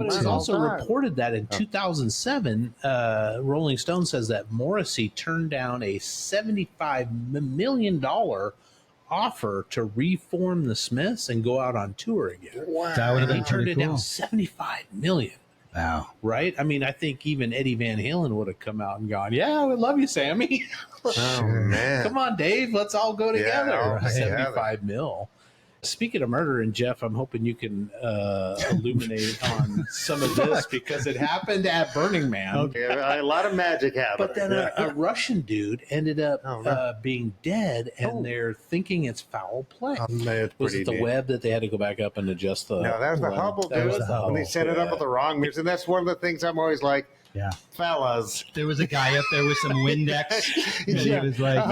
But it was also reported that in 2007, Rolling Stone says that Morrissey turned down a $75 million offer to reform the Smiths and go out on tour again. Wow. That would have been turned pretty it cool. down $75 million. Wow. Right? I mean, I think even Eddie Van Halen would have come out and gone, yeah, we love you, Sammy. Oh, man. Come on, Dave. Let's all go together. right. 75 mil. Speaking of murder, and Jeff, I'm hoping you can illuminate on some of this because it happened at Burning Man. Okay, a lot of magic happened. But then a Russian dude ended up being dead, and they're thinking it's foul play. Was it the web that they had to go back up and adjust the? No, that was the Hubble, dude. When they set it up with the wrong music, and that's one of the things I'm always like. Yeah, fellas. There was a guy up there with some Windex. And he was like,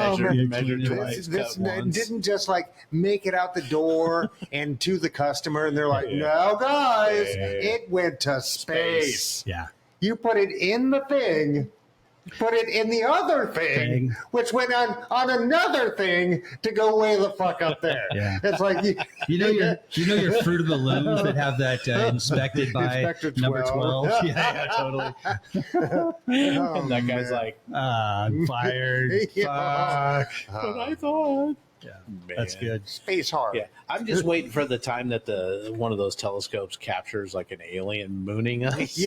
measured twice. This didn't just like make it out the door and to the customer, and they're like, no, guys, it went to space. Yeah. You put it in the thing, put it in the other thing, which went on another thing to go way the fuck up there. Yeah. It's like you know your Fruit of the Looms that have that inspected by Inspector number 12. Yeah, totally. And that guy's like, I'm fired. Fuck. But I thought. Yeah, that's good. Space hard. Yeah, I'm just waiting for the time that one of those telescopes captures like an alien mooning us.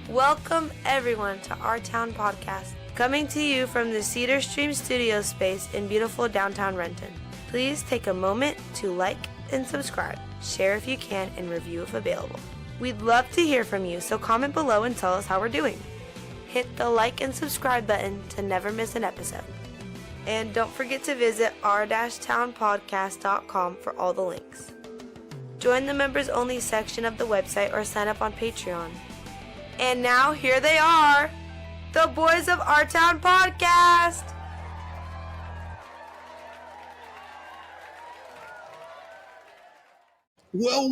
Welcome everyone to Our Town Podcast, coming to you from the Cedar Stream studio space in beautiful downtown Renton. Please take a moment to like and subscribe, share if you can, and review if available. We'd love to hear from you, so comment below and tell us how we're doing. Hit the like and subscribe button to never miss an episode. And don't forget to visit r-townpodcast.com for all the links. Join the members only section of the website or sign up on Patreon. And now, here they are, the boys of Our Town Podcast. Well,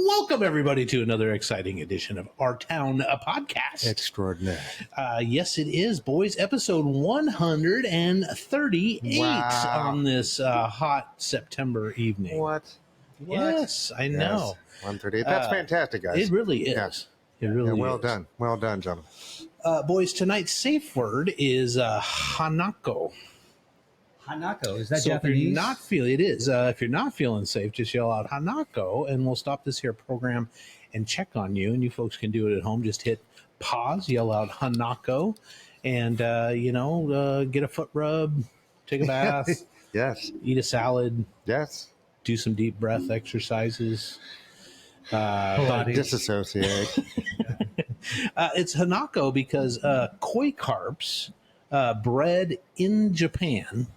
welcome everybody to another exciting edition of Our Town Podcast. Extraordinary. Yes, it is, boys. Episode 138 on this hot September evening. What? Yes, I know. Yes, 138. That's fantastic, guys. It really is. Yes. It really well is. done. Well done, gentlemen. Boys, tonight's safe word is Hanako. Hanako, is that So Japanese? If you're not feeling safe, just yell out Hanako, and we'll stop this here program and check on you. And you folks can do it at home. Just hit pause, yell out Hanako, and get a foot rub, take a bath, Yes. eat a salad, Yes. do some deep breath exercises. Disassociate. It's Hanako because koi carps bred in Japan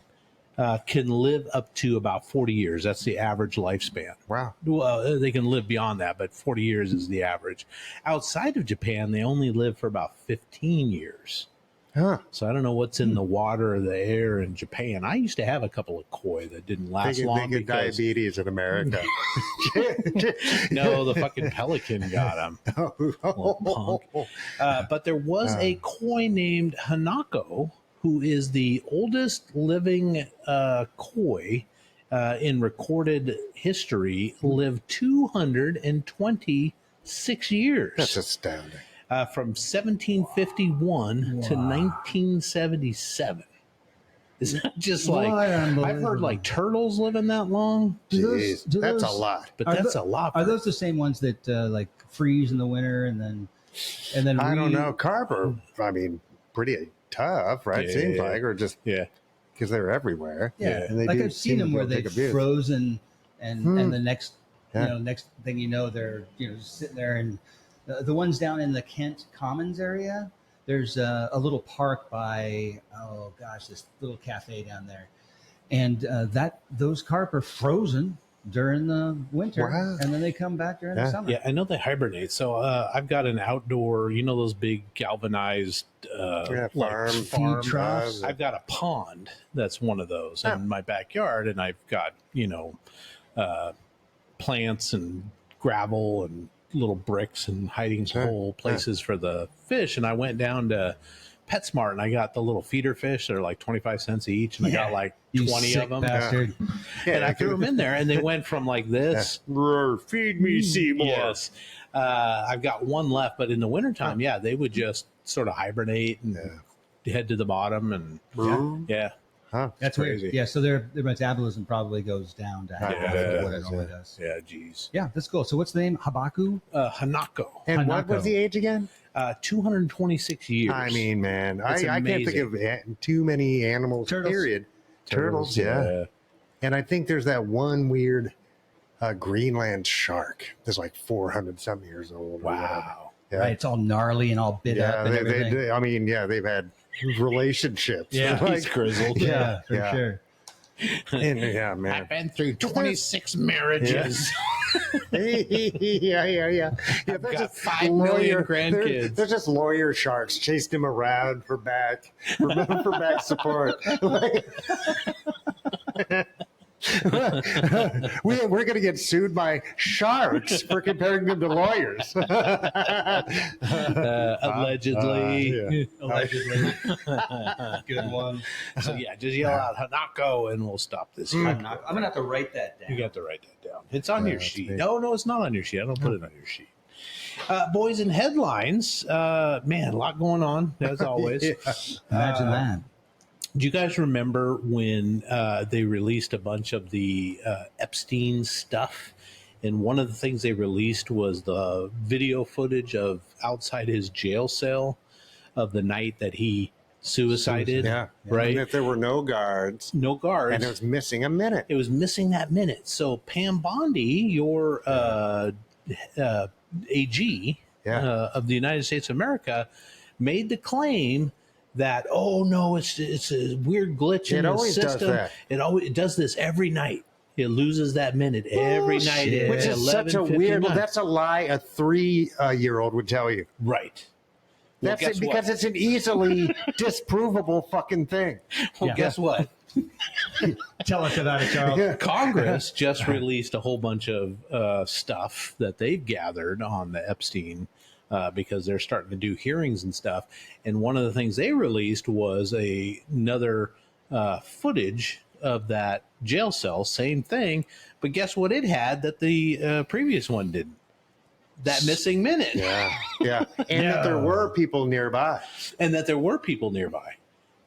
can live up to about 40 years. That's the average lifespan. Wow. Well, they can live beyond that, but 40 years is the average. Outside of Japan, they only live for about 15 years. Huh. So I don't know what's in the water or the air in Japan. I used to have a couple of koi that didn't last long. They get diabetes in America. No, the fucking pelican got them. Little punk. But there was a koi named Hanako, who is the oldest living koi in recorded history, lived 226 years. That's astounding. From 1751 to 1977. Is that just like, I've heard like turtles living that long? Jeez, that's a lot. But that's a lot. Are those the same ones that like freeze in the winter and then I don't know. Carp are, pretty tough, right? Seems like, or just because they're everywhere. Yeah, and they like do I've seen them where they've frozen and the next next thing you know they're sitting there. And the ones down in the Kent Commons area, there's a little park by this little cafe down there, and those carp are frozen during the winter, and then they come back during the summer. Yeah, I know they hibernate. So I've got an outdoor, those big galvanized farm troughs. I've got a pond that's one of those in my backyard, and I've got plants and gravel and little bricks and hiding hole places for the fish. And I went down to PetSmart and I got the little feeder fish. They're like 25 cents each. And I got like 20 of them. Bastard. And I threw them in there and they went from like this. Feed me, Seymour. Yes. I've got one left, but in the wintertime, they would just sort of hibernate and head to the bottom. And That's crazy. weird. Yeah, so their metabolism probably goes down to half of what it normally does. Yeah, geez. Yeah, that's cool. So what's the name? Habaku? Hanako. And what Hanako. was the age again? 226 years. I mean, man, It's I can't think of too many animals, Turtles. period. Turtles, yeah. And I think there's that one weird Greenland shark that's like 400-something years old. Wow. Yeah. Right, it's all gnarly and all bit up and everything. They've had relationships. Yeah, Like, he's grizzled. Yeah, for sure. and, yeah, man. I've been through 26 marriages. Yeah. I've got 5 million grandkids. They're just lawyer sharks chased him around for back support. We're going to get sued by sharks for comparing them to lawyers. Allegedly. Allegedly. Good one. So just yell out Hanako and we'll stop this here. I'm going to have to write that down. You got to write that down. It's on your sheet. me. No, it's not on your sheet. I don't put it on your sheet. Boys and headlines. Man, a lot going on, as always. Imagine that. Do you guys remember when they released a bunch of the Epstein stuff? And one of the things they released was the video footage of outside his jail cell of the night that he suicided. Yeah. Right? And if there were no guards. No guards. And it was missing a minute. It was missing that minute. So Pam Bondi, your AG of the United States of America, made the claim that, oh no, it's a weird glitch in the system. Does that. It does this every night. It loses that minute every night. At Which is such a weird. 11:59. That's a lie a 3-year-old would tell you. Right. Well, That's guess it, because what? it's an easily disprovable fucking thing. Well, guess what? Tell us about it, Charles. Congress just released a whole bunch of stuff that they've gathered on the Epstein because they're starting to do hearings and stuff. And one of the things they released was another footage of that jail cell, same thing. But guess what it had that the previous one didn't? That missing minute. Yeah. And that there were people nearby. And that there were people nearby.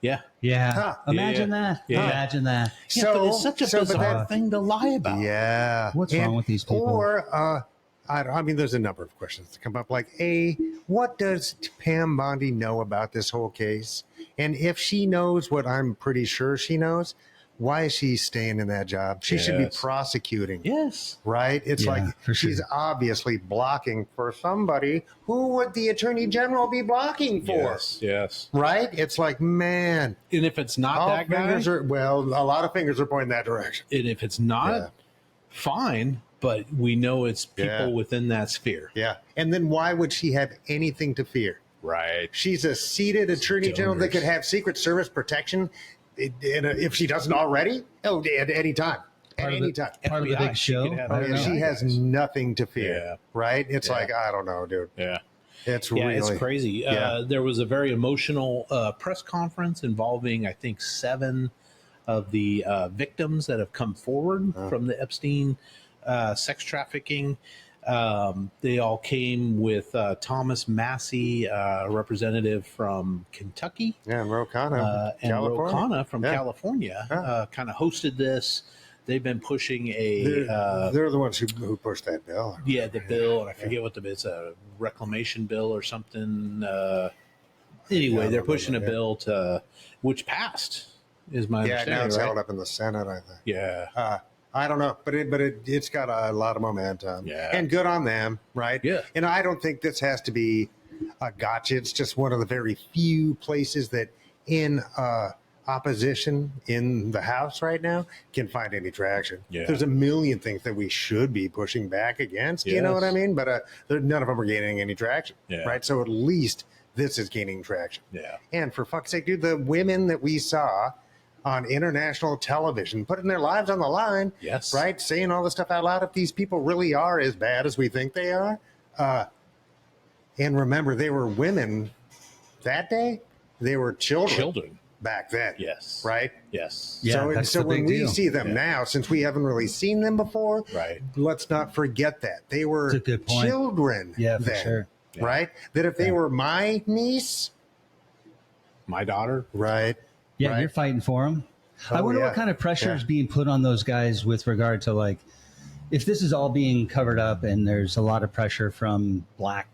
Yeah. Yeah. Huh. Imagine that. Yeah. Imagine that. Yeah, but it's such a bizarre thing to lie about. Yeah. What's wrong with these people? Or, I mean, there's a number of questions that come up. Like, what does Pam Bondi know about this whole case? And if she knows what I'm pretty sure she knows, why is she staying in that job? She should be prosecuting. Yes. Right? It's like she's obviously blocking for somebody. Who would the attorney general be blocking for? Yes. Right? It's like, man. And if it's not that guy, a lot of fingers are pointing that direction. and if it's not, fine. But we know it's people within that sphere. Yeah. And then why would she have anything to fear? Right. She's a seated attorney general that could have Secret Service protection if she doesn't already. Oh, at any time. At any time. Part of the big show. She has nothing to fear. Yeah. Right? It's like, I don't know, dude. Yeah. It's Yeah, really it's crazy. There was a very emotional press conference involving, I think, 7 of the victims that have come forward from the Epstein sex trafficking. They all came with Thomas Massey, a representative from Kentucky. Yeah, and Ro Khanna. And Ro Khanna from California kind of hosted this. They've been pushing they're the ones who pushed that bill. the bill, and I forget what it's a reclamation bill or something. Anyway, they're pushing a bill which passed, is my understanding. Now it's right? held up in the Senate, I think. Yeah. I don't know, but it's got a lot of momentum. Yeah. And good on them, right? Yeah. And I don't think this has to be a gotcha. It's just one of the very few places that in opposition in the House right now can find any traction. Yeah. There's a million things that we should be pushing back against, you know what I mean? But none of them are gaining any traction, right? So at least this is gaining traction. Yeah. And for fuck's sake, dude, the women that we saw on international television, putting their lives on the line. Yes. Right? Saying all this stuff out loud. If these people really are as bad as we think they are. And remember, they were women that day. They were children back then. Yes. Right? Yes. Yeah, So when we see them Yeah. now, since we haven't really seen them before, Right. let's not forget that. They were That's a good point. children Yeah, for then. sure. Yeah. Right? That if they were my niece, My daughter. right? Yeah, right? you're fighting for them. I Oh, wonder yeah. what kind of pressure is Yeah. being put on those guys with regard to, like, if this is all being covered up and there's a lot of pressure from black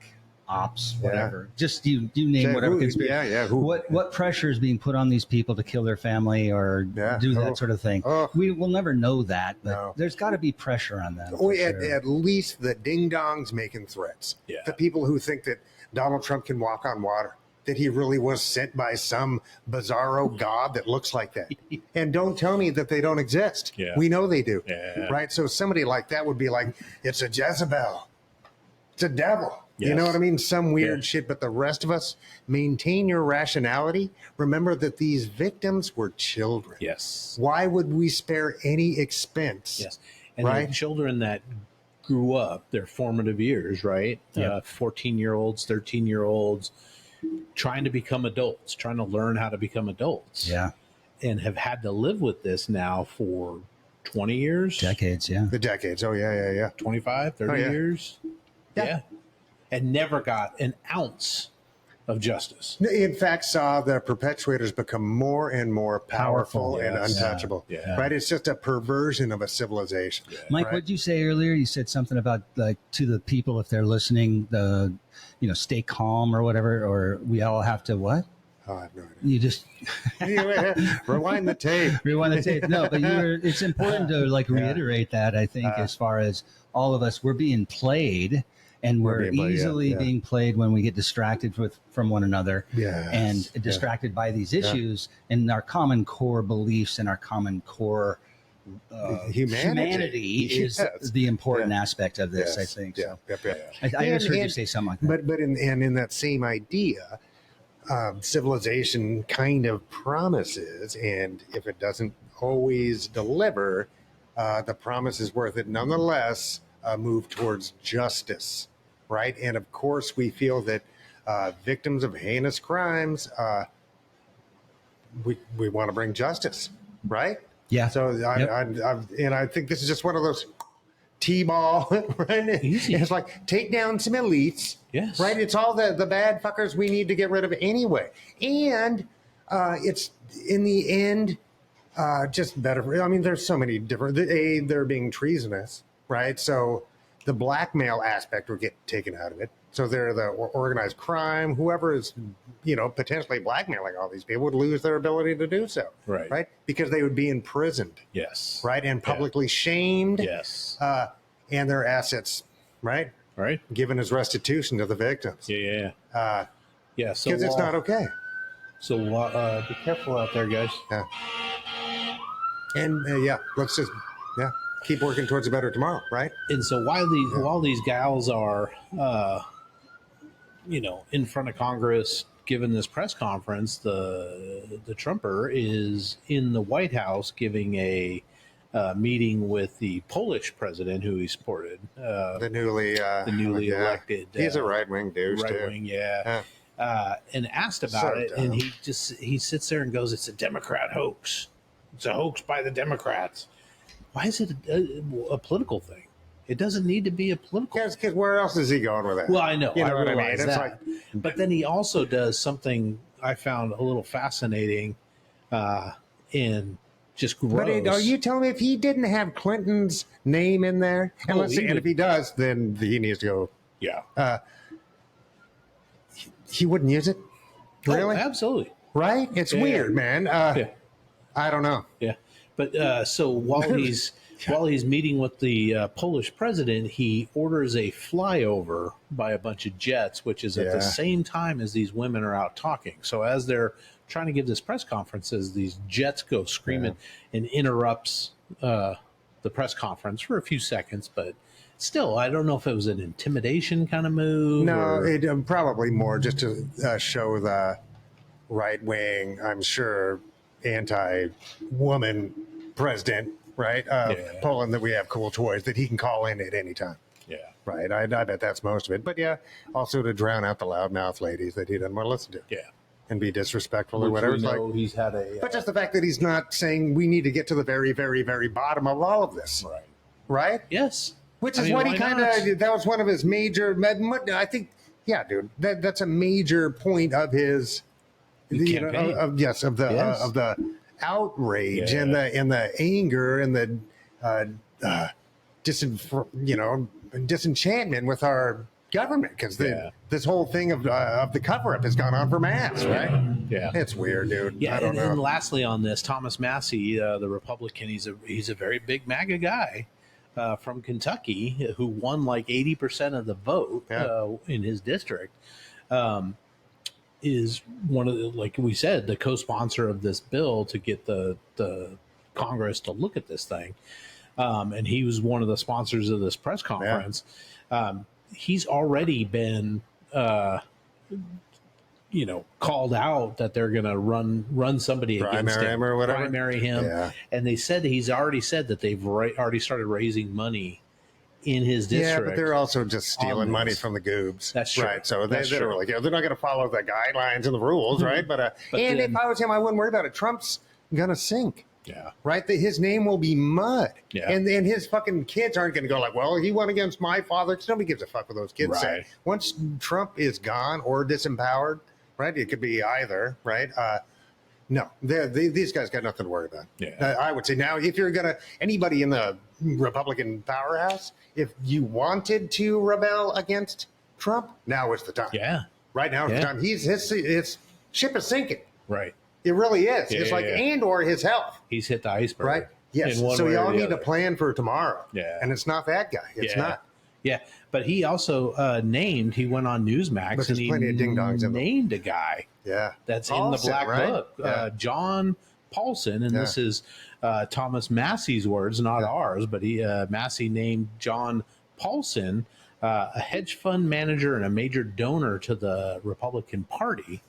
ops, whatever. Just you name Say whatever who- conspiracy. yeah, who- What pressure is being put on these people to kill their family or Yeah. do that Oh. sort of thing? Oh. We will never know that, but No. there's got to be pressure on them. Oh, for at, sure. at least the ding dongs making threats. Yeah. The people who think that Donald Trump can walk on water, that he really was sent by some bizarro god that looks like that. And don't tell me that they don't exist. Yeah. We know they do. Yeah. Right? So somebody like that would be like, it's a Jezebel. It's a devil. You Yes. know what I mean? Some weird Yeah. shit. But the rest of us, maintain your rationality. Remember that these victims were children. Yes. Why would we spare any expense? Yes. And Right. the children that grew up, their formative years, right? 14-year-olds, 13-year-olds, trying to become adults, trying to learn how to become adults. Yeah, And have had to live with this now for 20 years, decades. Yeah, The decades. Oh, yeah. 25, 30 Oh, yeah. years. Yeah. And never got an ounce of justice. In fact, saw the perpetuators become more and more powerful, Powerful, and yes. untouchable. Yeah. Right? It's just a perversion of a civilization. Mike, Right. what did you say earlier? You said something about, like, to the people, if they're listening, stay calm or whatever, or we all have to what? Oh, I have no You just idea. Rewind the tape. rewind the tape. No, but it's important to, like, reiterate that, I think, as far as all of us, we're being played, and we're being played, easily yeah. being played when we get distracted from one another. Yes. And distracted by these issues and our common core beliefs and our common core humanity is Yes. the important Yeah. aspect of this, Yes. I think. Yeah. So Yep. I just heard you And- say something like that. But in that same idea, civilization kind of promises, and if it doesn't always deliver, the promise is worth it nonetheless. Move towards justice, right? And of course, we feel that victims of heinous crimes, we want to bring justice, right? Yeah. So I think this is just one of those T-ball, right? Easy. It's like take down some elites. Yes. Right? It's all the bad fuckers we need to get rid of anyway. And it's in the end just better. I mean, there's so many different. They're being treasonous, right? So the blackmail aspect will get taken out of it. So they're the organized crime. Whoever is, potentially blackmailing all these people would lose their ability to do so. Right. Right? Because they would be imprisoned. Yes. Right? And publicly shamed. Yes. And their assets, right? Right. Given as restitution to the victims. Yeah. Yeah. So Because it's not okay. So be careful out there, guys. Yeah. And let's just keep working towards a better tomorrow, right? And so while these gals are, in front of Congress giving this press conference, the Trumper is in the White House giving a meeting with the Polish president who he supported, The newly elected. He's a right wing douche right too. wing, yeah. And asked about So it, dumb. and he sits there and goes, "It's a Democrat hoax. It's a hoax by the Democrats." Why is it a political thing? It doesn't need to be a political. Because where else is he going with that? Well, I know. You know I what I mean? realize It's that. But then he also does something I found a little fascinating and just gross. But are you telling me if he didn't have Clinton's name in there, and, Oh, and if he does, then he needs to go. Yeah. He wouldn't use it, really? Oh, absolutely. Right? It's Yeah. weird, man. Yeah. I don't know. Yeah. But so while he's meeting with the Polish president, he orders a flyover by a bunch of jets, which is at the same time as these women are out talking. So as they're trying to give this press conferences, these jets go screaming and interrupts the press conference for a few seconds. But still, I don't know if it was an intimidation kind of move. No, or, it probably more just to show the right wing, I'm sure, anti-woman president, right? Poland, that we have cool toys that he can call in at any time. Yeah. Right. I bet that's most of it. But yeah, also to drown out the loudmouth ladies that he doesn't want to listen to. Yeah. And be disrespectful or Which whatever. we It's know like, he's had a. but just the fact that he's not saying we need to get to the very, very, very bottom of all of this. Right. Right? Yes. Which is what he kind of, that was one of his major, I think, yeah, dude, that's a major point of his, of the outrage and the anger and the disenchantment with our government, because this whole thing of the cover-up has gone on for months, right? Yeah. It's weird, dude. Yeah, I don't know. And lastly on this, Thomas Massey, the Republican, he's a very big MAGA guy from Kentucky who won like 80% of the vote in his district. Is one of the, like we said, the co-sponsor of this bill to get the Congress to look at this thing. And he was one of the sponsors of this press conference. He's already been, called out that they're going to run somebody against him, or whatever. primary him. Yeah. And they said he's already said that they've already started raising money in his district. Yeah, but they're also just stealing money from the goobs. That's true. Right. So they don't really care. They're not going to follow the guidelines and the rules, right? But and if I was him, I wouldn't worry about it. Trump's going to sink. Yeah. Right? His name will be mud. Yeah. And his fucking kids aren't going to go like, well, he won against my father. Because nobody gives a fuck what those kids say. Once Trump is gone or disempowered, right? It could be either, right? No, these guys got nothing to worry about. Yeah. I would say now, if you're going to, anybody in the Republican powerhouse, if you wanted to rebel against Trump, now is the time. Yeah. Right now is the time. His ship is sinking. Right. It really is. It's and or his health. He's hit the iceberg. Right. Yes. So y'all need to plan for tomorrow. Yeah. And it's not that guy. It's not. Yeah. But he also he went on Newsmax and he plenty of ding-dongs named a guy. Yeah. That's Paulson, in the Black right? Book. John Paulson. And this is Thomas Massey's words, not ours, but Massey named John Paulson a hedge fund manager and a major donor to the Republican Party.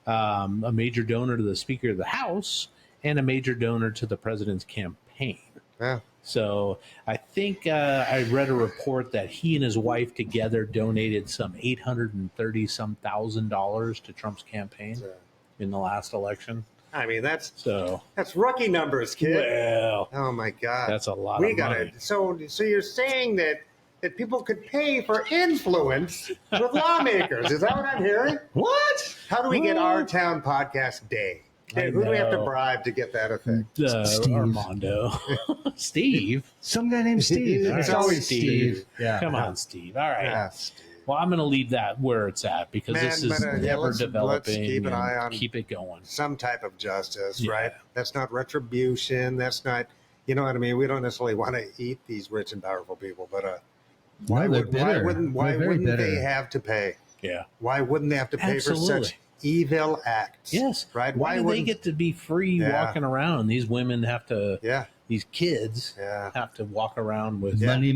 A major donor to the Speaker of the House, and a major donor to the president's campaign. Yeah. So I think I read a report that he and his wife together donated some $830,000 to Trump's campaign in the last election. I mean, that's rookie numbers, kid. Well, oh my God, that's a lot of money. So you're saying that people could pay for influence with lawmakers. Is that what I'm hearing? What? How do we get our town podcast day? Hey, who do we have to bribe to get that a thing? Armando. Steve. Some guy named Steve. It's always Steve. Yeah. Come on, Steve. All right. Well, I'm going to leave that where it's at because this is never developing. Let's keep an eye on keep it going. Some type of justice, right? That's not retribution. That's not, you know what I mean? We don't necessarily want to eat these rich and powerful people, but why wouldn't they have to pay? Yeah. Why wouldn't they have to pay for such evil acts? Yes. Right. Why do they get to be free walking around and these women have to, these kids have to walk around with money.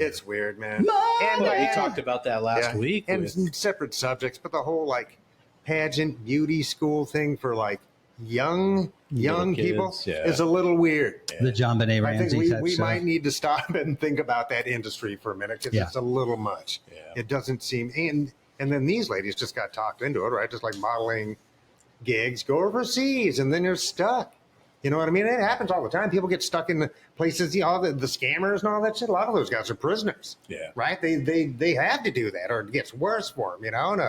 It's weird, man. And we talked about that last week. And separate subjects, but the whole like pageant beauty school thing for like young people is a little weird. The John Benet Ramsey. I think we might need to stop and think about that industry for a minute because it's a little much. It doesn't seem and then these ladies just got talked into it, right? Just like modeling gigs, go overseas, and then you're stuck. You know what I mean? It happens all the time. People get stuck in the places, the scammers and all that shit. A lot of those guys are prisoners. Yeah. Right? They have to do that or it gets worse for them, you know? And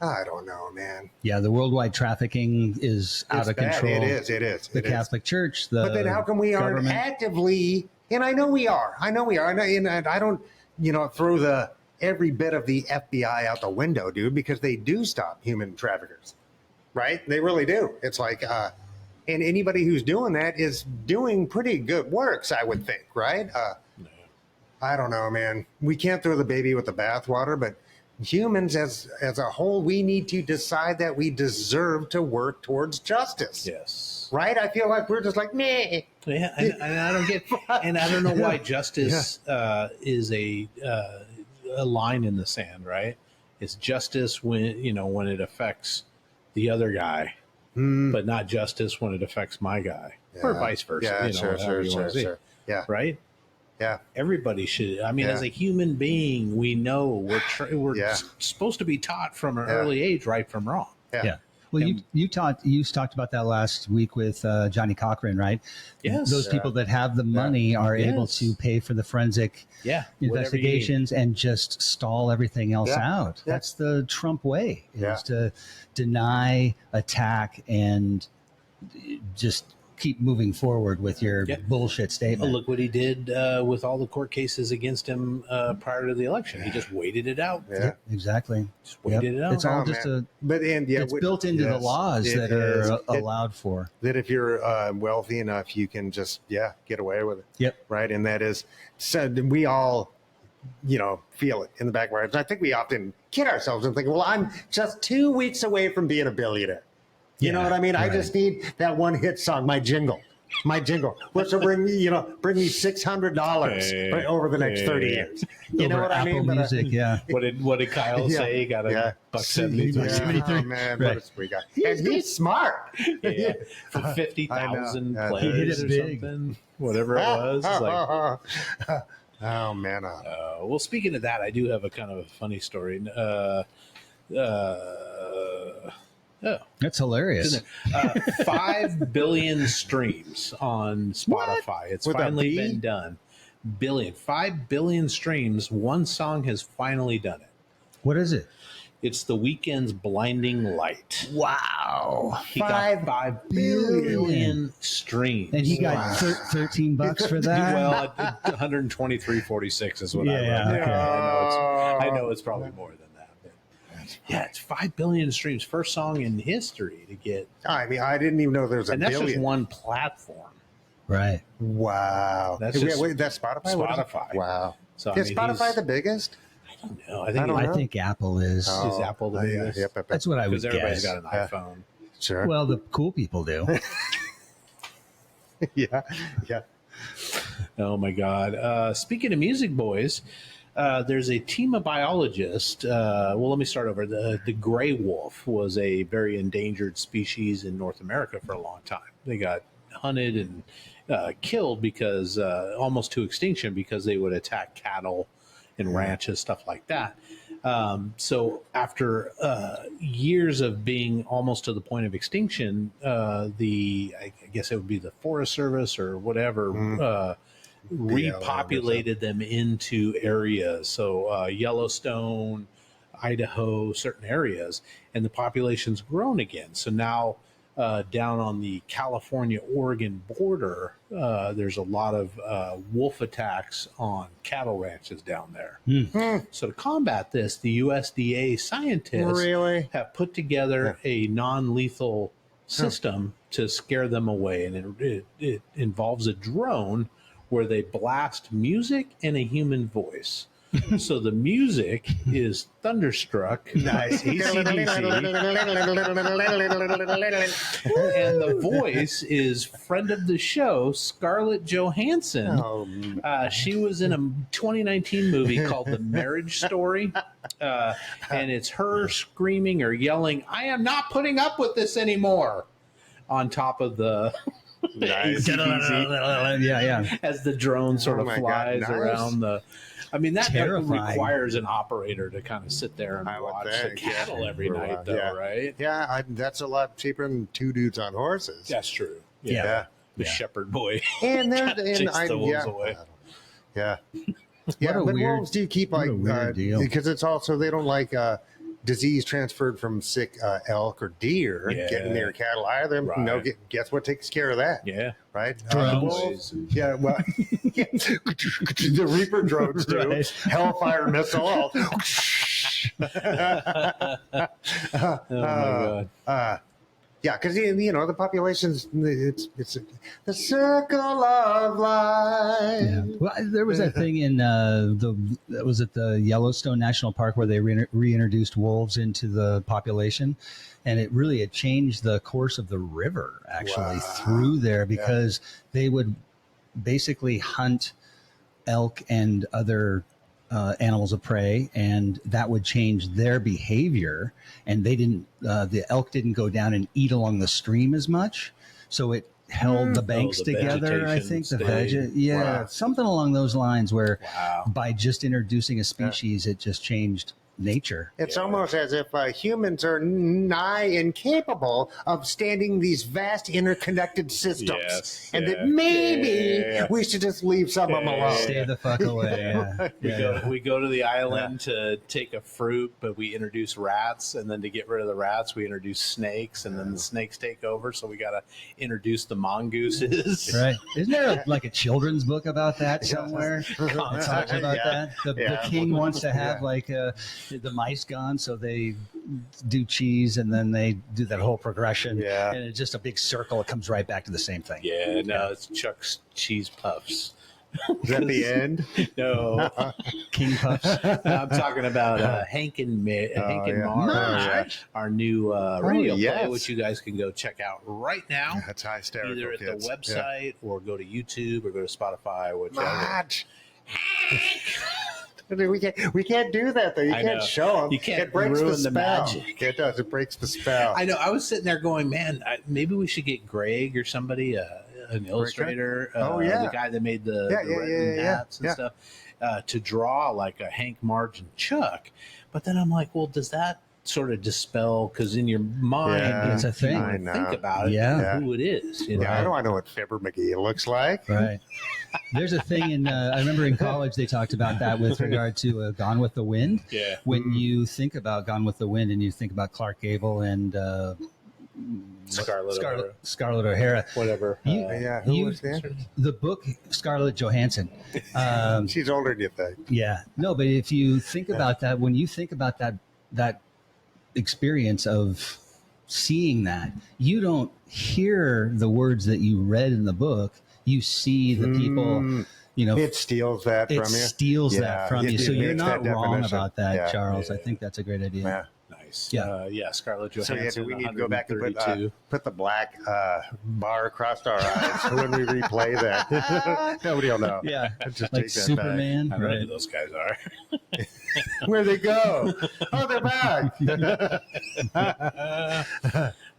I don't know, man. Yeah, the worldwide trafficking is out of control. It is. The Catholic Church, but then how come we aren't actively, and I know we are, and I don't, throw every bit of the FBI out the window, dude, because they do stop human traffickers, right? They really do. It's like, and anybody who's doing that is doing pretty good works, I would think, right? I don't know, man. We can't throw the baby with the bathwater, but humans as a whole, we need to decide that we deserve to work towards justice. Yes. Right? I feel like we're just like, meh. Yeah, and I don't get, and I don't know why justice is a line in the sand, right? It's justice when it affects the other guy, but not justice when it affects my guy, or vice versa. Yeah, you know, sure. Yeah, right. Yeah, everybody should. I mean, as a human being, we know we're supposed to be taught from an early age right from wrong. Yeah. Well, you talked about that last week with Johnny Cochran, right? Yes. Those people that have the money are able to pay for the forensic investigations and just stall everything else out. Yeah. That's the Trump way, is to deny, attack, and just keep moving forward with your bullshit statement. Well, look what he did with all the court cases against him prior to the election. He just waited it out. Yeah, exactly. Just waited it out. It's all it's built into the laws that are allowed for. That if you're wealthy enough, you can just get away with it. Yep. Right, and that is so we all feel it in the back of our heads. I think we often kid ourselves and think, well, I'm just 2 weeks away from being a billionaire. You know what I mean? Right. I just need that one hit song, my jingle, which will bring me $600 over the next 30 years. You know what Apple I mean? Music, What did Kyle say? He got a $1.73. Oh man, what we got? And he's smart. For 50,000 He players hit it or big. something, whatever it was. It's like, oh man. Well, speaking of that, I do have a kind of a funny story. That's hilarious. 5 billion streams on Spotify. What? It's With finally been done. 5 billion streams. One song has finally done it. What is it? It's The Weeknd's Blinding Light. Wow. He got 5 billion streams. And he got $13 for that? Well, 123.46 is what I read. Okay. I know it's probably more than that. Yeah, it's 5 billion streams. First song in history to get. I mean, I didn't even know there was a billion. And that's just one platform. Right. Wow. That's that's Spotify? Spotify. Wow. So, is Spotify the biggest? I don't know. I think Apple is. Is Apple the biggest? Yep. That's what I would guess. Because everybody's got an iPhone. Sure. Well, the cool people do. Yeah. Oh, my God. Speaking of music, boys, there's a team of biologists. Well, let me start over. The gray wolf was a very endangered species in North America for a long time. They got hunted and killed because almost to extinction because they would attack cattle and ranches, stuff like that. So after years of being almost to the point of extinction, I guess it would be the Forest Service or whatever, repopulated them into areas. So Yellowstone, Idaho, certain areas, and the population's grown again. So now down on the California-Oregon border, there's a lot of wolf attacks on cattle ranches down there. So to combat this, the USDA scientists have put together a non-lethal system to scare them away, and it involves a drone where they blast music and a human voice. So the music is Thunderstruck, nice, AC/DC, and the voice is friend of the show, Scarlett Johansson. She was in a 2019 movie called The Marriage Story, and it's her screaming or yelling, "I am not putting up with this anymore," on top of the yeah. as the drone sort of flies around the. I mean, that requires an operator to kind of sit there and watch the cattle every night, though, right? Yeah, that's a lot cheaper than 2 dudes on horses. That's true. Yeah. The shepherd boy. And chase the wolves away. Yeah. But wolves do keep because it's also they don't like disease transferred from sick elk or deer getting near cattle either. Right. Guess what takes care of that? Yeah. Right? Drones. Yeah, well, the Reaper drones do. Right. Hellfire missile. Oh my God. Yeah, because the population's it's the circle of life. Yeah. Well, there was that thing in was it the Yellowstone National Park where they reintroduced wolves into the population, and it really had changed the course of the river actually through there because they would basically hunt elk and other animals of prey, and that would change their behavior. And they didn't, the elk didn't go down and eat along the stream as much. So it held the banks the together, I think. Wow. Something along those lines where Wow. by just introducing a species, it just changed nature. It's almost as if humans are nigh incapable of standing these vast interconnected systems. Yes, and yeah. that maybe we should just leave some of them alone. Stay the fuck away. We go to the island to take a fruit, but we introduce rats, and then to get rid of the rats, we introduce snakes, and then the snakes take over. So we got to introduce the mongooses. Right? Isn't there like a children's book about that somewhere? It talks about that. The king wants to have like the mice gone, so they do cheese, and then they do that whole progression. Yeah. And it's just a big circle. It comes right back to the same thing. Yeah, no, it's Chuck's cheese puffs. Is that the end? No, King puffs. I'm talking about Hank and Marge, our new radio play, which you guys can go check out right now. That's hysterical. Either at kids. the website or go to YouTube or go to Spotify, whichever. Marge. We can't do that though. You can't show them. You can't it breaks ruin the spell. magic. It does. It breaks the spell. I know. I was sitting there going, man, maybe we should get Greg or somebody, an illustrator, the guy that made the hats and stuff, to draw like a Hank, Marge, and Chuck. But then I'm like, well, does that sort of dispel? Because in your mind, it's a thing. You think about it, who it is. You know? I don't know what Fibber McGee looks like. Right. There's a thing in, I remember in college they talked about that with regard to Gone with the Wind. Yeah. When you think about Gone with the Wind and you think about Clark Gable and Scarlett O'Hara. Whatever. Who was that? The book Scarlett Johansson. She's older than you think. Yeah. No, but if you think about that, when you think about that experience of seeing that, you don't hear the words that you read in the book. You see the people, it steals that from you. It steals that from you. So you're not wrong definition. about that, Yeah. Charles. I think that's a great idea. Yeah. Nice. Yeah. Scarlett So Johansson. we need to go back and $132. put the black bar across our eyes when we replay that. Nobody will know. Yeah. Just Like take that Superman. I don't know who those guys are. back. Where'd they go? Oh, they're back.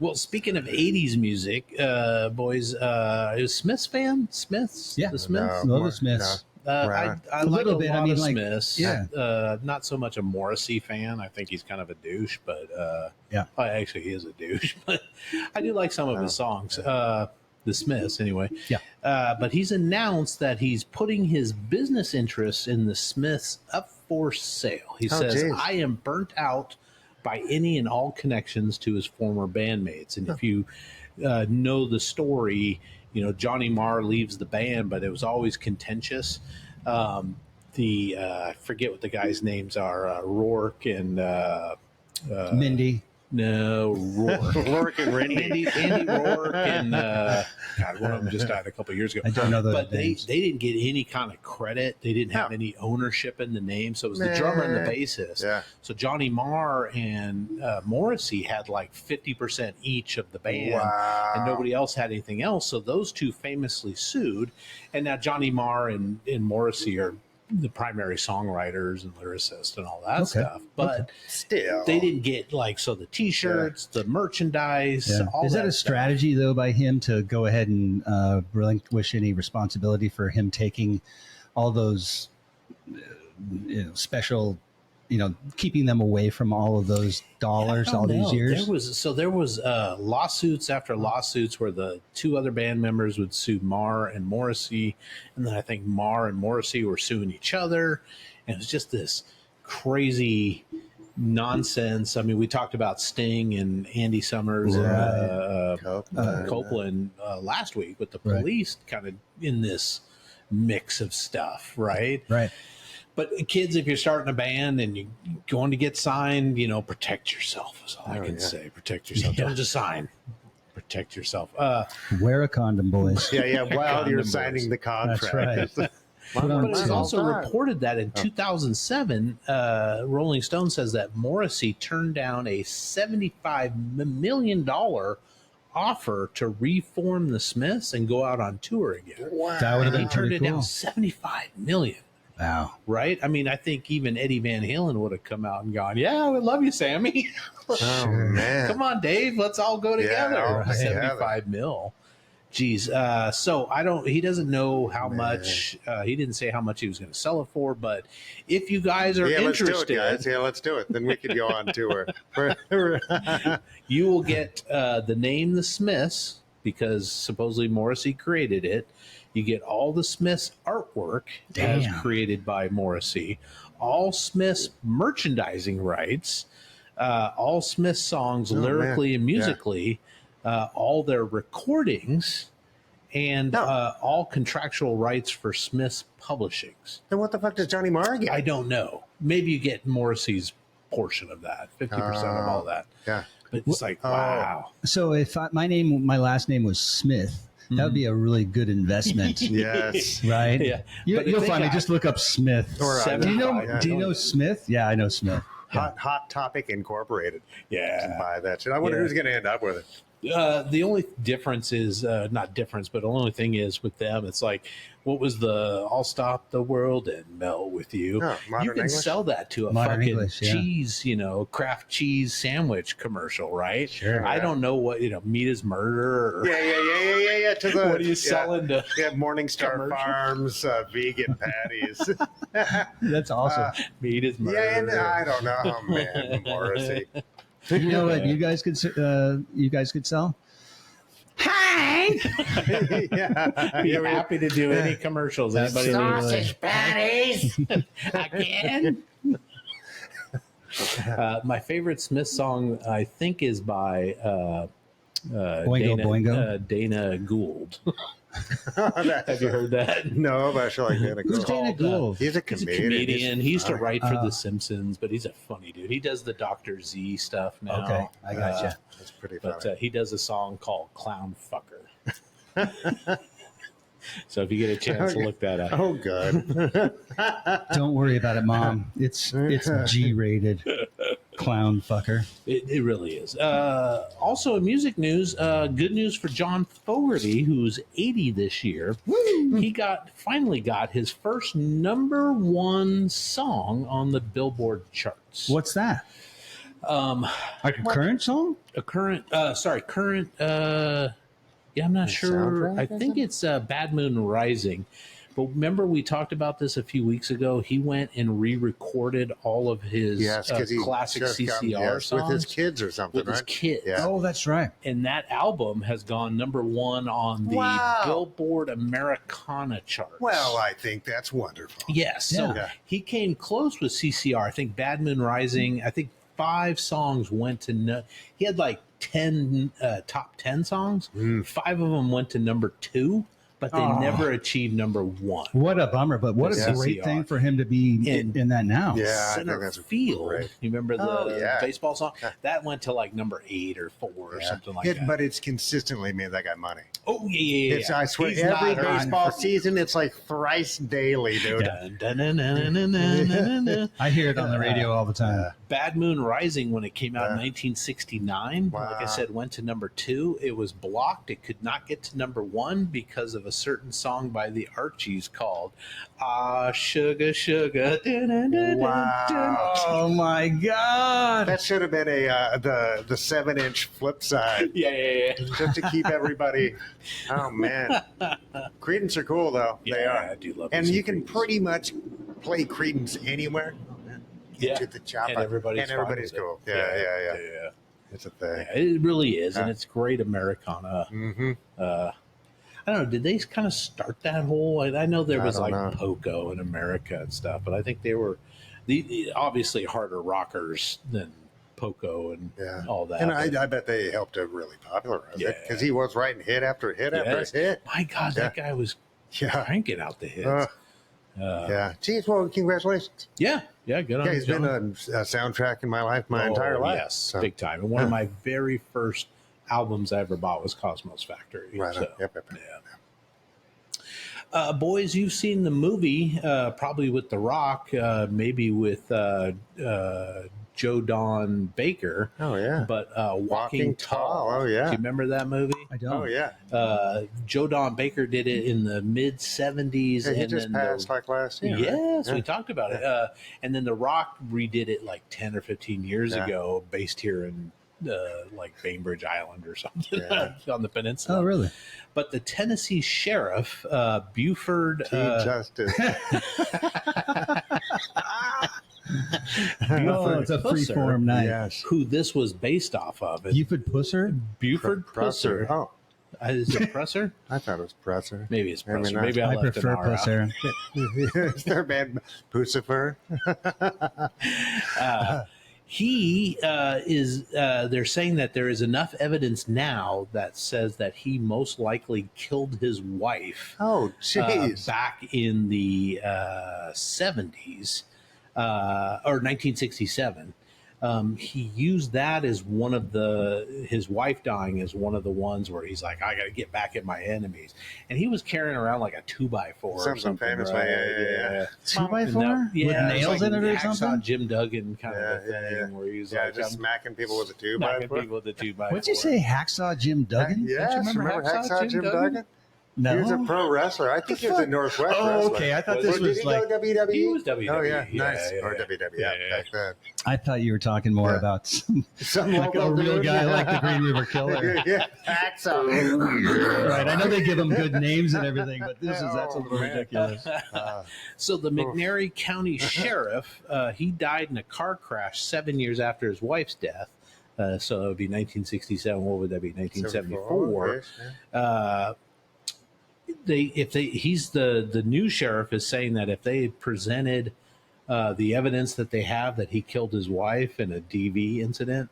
Well, speaking of 80s music, boys, is Smiths fan? Smiths? Yeah. The Smiths? Love the Smiths. I A like little a bit. lot I mean, of like, Smiths. yeah. Not so much a Morrissey fan. I think he's kind of a douche, but actually he is a douche. But I do like some of his songs. The Smiths, anyway. Yeah. But he's announced that he's putting his business interests in the Smiths up for sale. He says, geez. I am burnt out by any and all connections to his former bandmates. And if you know the story, Johnny Marr leaves the band, but it was always contentious. I forget what the guys' names are, Rourke and Mindy. No, Rourke. Rourke and Randy. Andy Rourke and God, one of them just died a couple of years ago. I don't know those but names. they didn't get any kind of credit. They didn't have any ownership in the name. So it was the drummer and the bassist. Yeah. So Johnny Marr and Morrissey had like 50% each of the band, and nobody else had anything else. So those two famously sued, and now Johnny Marr and Morrissey are the primary songwriters and lyricists and all that stuff. But still, they didn't get the T-shirts, the merchandise. Yeah. All Is that a stuff. strategy though by him to go ahead and relinquish any responsibility for him taking all those special, keeping them away from all of those dollars all these years? There was lawsuits after lawsuits where the two other band members would sue Marr and Morrissey, and then I think Marr and Morrissey were suing each other, and it was just this crazy nonsense. I mean, we talked about Sting and Andy Summers and Copeland last week with the police kind of in this mix of stuff, right? Right. But kids, if you're starting a band and you're going to get signed, protect yourself is all I can say. Protect yourself. Don't just sign. Protect yourself. Wear a condom, boys. While you're signing the contract. That's right. But it was also reported that in 2007, Rolling Stone says that Morrissey turned down a $75 million offer to reform the Smiths and go out on tour again. Wow. That would have He been turned pretty it down cool. $75 million. Wow. right? I mean, I think even Eddie Van Halen would have come out and gone, "Yeah, we love you, Sammy. Oh man. Come on, Dave, let's all go together." all together. 75 mil. Geez. So he doesn't know how much, he didn't say how much he was going to sell it for, but if you guys are interested, let's do it, guys. Yeah, let's do it. Then we could go on tour. you will get the name The Smiths, because supposedly Morrissey created it. You get all the Smiths artwork as created by Morrissey, all Smiths merchandising rights, all Smiths songs lyrically and musically, all their recordings, and all contractual rights for Smiths publishings. Then what the fuck does Johnny Marr get? I don't know. Maybe you get Morrissey's portion of that, 50% of all that. Yeah. But it's like, wow. So if my last name was Smith, that would be a really good investment. Yes. Right? Yeah. You'll find me. Just look up Smith. Or, do you know Smith? Yeah, I know Smith. Hot Topic Incorporated. Yeah. Buy that shit. I wonder who's going to end up with it. The only difference is not difference, but the only thing is with them, it's like, what was the "I'll stop the world and melt with you"? Oh, you can sell that to a Modern fucking English, cheese, Kraft cheese sandwich commercial, right? Sure. I don't know what meat is murder. Or, Yeah. To the, what are you selling to? Yeah, Morningstar Farms vegan patties. That's awesome. Meat is murder. Yeah, and I don't know. Oh, man, Morrissey. You know what you guys could sell? Hi. Be happy to do any commercials. Anybody Sausage patties. again? My favorite Smith song, I think, is by Dana Gould. Have you heard that? No, but I feel like Dana Who's Gould. Dana Gould? He's a He's a comedian. comedian. He used to write for The Simpsons, but he's a funny dude. He does the Dr. Z stuff now. Okay, I gotcha. That's pretty funny. But he does a song called Clown Fucker. So if you get a chance to look that up. Oh, good. Don't worry about it, Mom. It's G-rated. Clown fucker. It really is. Also, in music news, good news for John Fogerty, who's 80 this year. Woo! He finally got his first #1 song on the Billboard charts. What's that? Like a current song? A current. Yeah, I'm not sure. I think it's Bad Moon Rising. But remember, we talked about this a few weeks ago. He went and re-recorded all of his classic CCR songs with his kids or something, with his kids. Yeah. Oh, that's right. And that album has gone #1 on the Billboard Americana chart. Well, I think that's wonderful. Yes. So he came close with CCR. I think Bad Moon Rising, I think 5 songs went to he had like 10 top 10 songs. 5 of them went to #2. But they never achieved #1. What a bummer! But what a great thing for him to be in that now. Yeah, Center I think that's Field. great. You remember the baseball song? That went to like #8 or 4 or something like that. But it's consistently made that guy money. Oh yeah. I swear, every baseball season, it's like thrice daily, dude. I hear it on the radio all the time. Bad Moon Rising, when it came out in 1969, like I said, went to #2. It was blocked. It could not get to #1 because of a certain song by the Archies called "Ah Sugar Sugar." Wow! Oh my God! That should have been the 7-inch flip side. Yeah. Just to keep everybody. Oh man, Creedence are cool though. Yeah, they are. I do love. And some you can Creedence. pretty much play Creedence anywhere. To the chopper. And everybody's cool. Yeah. Yeah. It's a thing. Yeah, it really is, and it's great Americana. Mm-hmm. I don't know. Did they kind of start that whole? I know there was like know. Poco in America and stuff, but I think they were the obviously harder rockers than Poco and all that. And I bet they helped to really popularize it because he was writing hit after hit after hit. My God, that guy was cranking out the hits. Geez, well, congratulations. Yeah, good on he's John. been a soundtrack in my life, my entire life. Yes, so. big time. And one of my very first albums I ever bought was Cosmos Factory. Right. So, Yep. Boys, you've seen the movie, probably with The Rock, maybe with Joe Don Baker. Oh yeah. But Walking Tall. Oh yeah. Do you remember that movie? I don't. Oh yeah. Joe Don Baker did it in the mid 70s. Yeah, he and just then passed like last year. Yes, right? we talked about it. And then The Rock redid it like 10 or 15 years ago, based here in like Bainbridge Island or something on the peninsula. Oh, really? But the Tennessee sheriff, Buford. Justice. Oh, it's a freeform night. Yes. Who this was based off of. Buford Pusser? Buford Pusser. Oh, Is it Presser? I thought it was Presser. Maybe it's Maybe Presser. not. Maybe I I left prefer an R out. Pusser. Is there a band Pucifer? He is. They're saying that there is enough evidence now that says that he most likely killed his wife. Oh, jeez. Back in the 70s or 1967. He used that as one of his wife dying as one of the ones where he's like, I got to get back at my enemies. And he was carrying around like a 2x4 or something. Famous right? Yeah. 2x4? Yeah, With it's nails like in it or Hacksaw something? Jim Duggan kind of a thing Yeah. where he's Yeah, like, just I'm smacking people with a 2x4. smacking people with a 2x4. What'd you say, Hacksaw Jim Duggan? Yes, Don't you remember remember Hacksaw Hacksaw Jim Jim Duggan? Duggan? No. He was a pro wrestler. I think he was a Northwest Oh, wrestler. okay. I thought Or this did was he like. go WWE? He was WWE. Oh, yeah. Yeah, Nice. yeah, Or yeah. WWE Yeah. back then. I thought you were talking more Yeah. about Some like a local real dude. guy like the Green River Killer. Yeah, Hacksaw. Right. I know they give them good names and everything, but that's a little man. ridiculous. So the McNairy County Sheriff, he died in a car crash 7 years after his wife's death. So it would be 1967. What would that be? 1974. He's the new sheriff is saying that if they presented the evidence that they have that he killed his wife in a DV incident,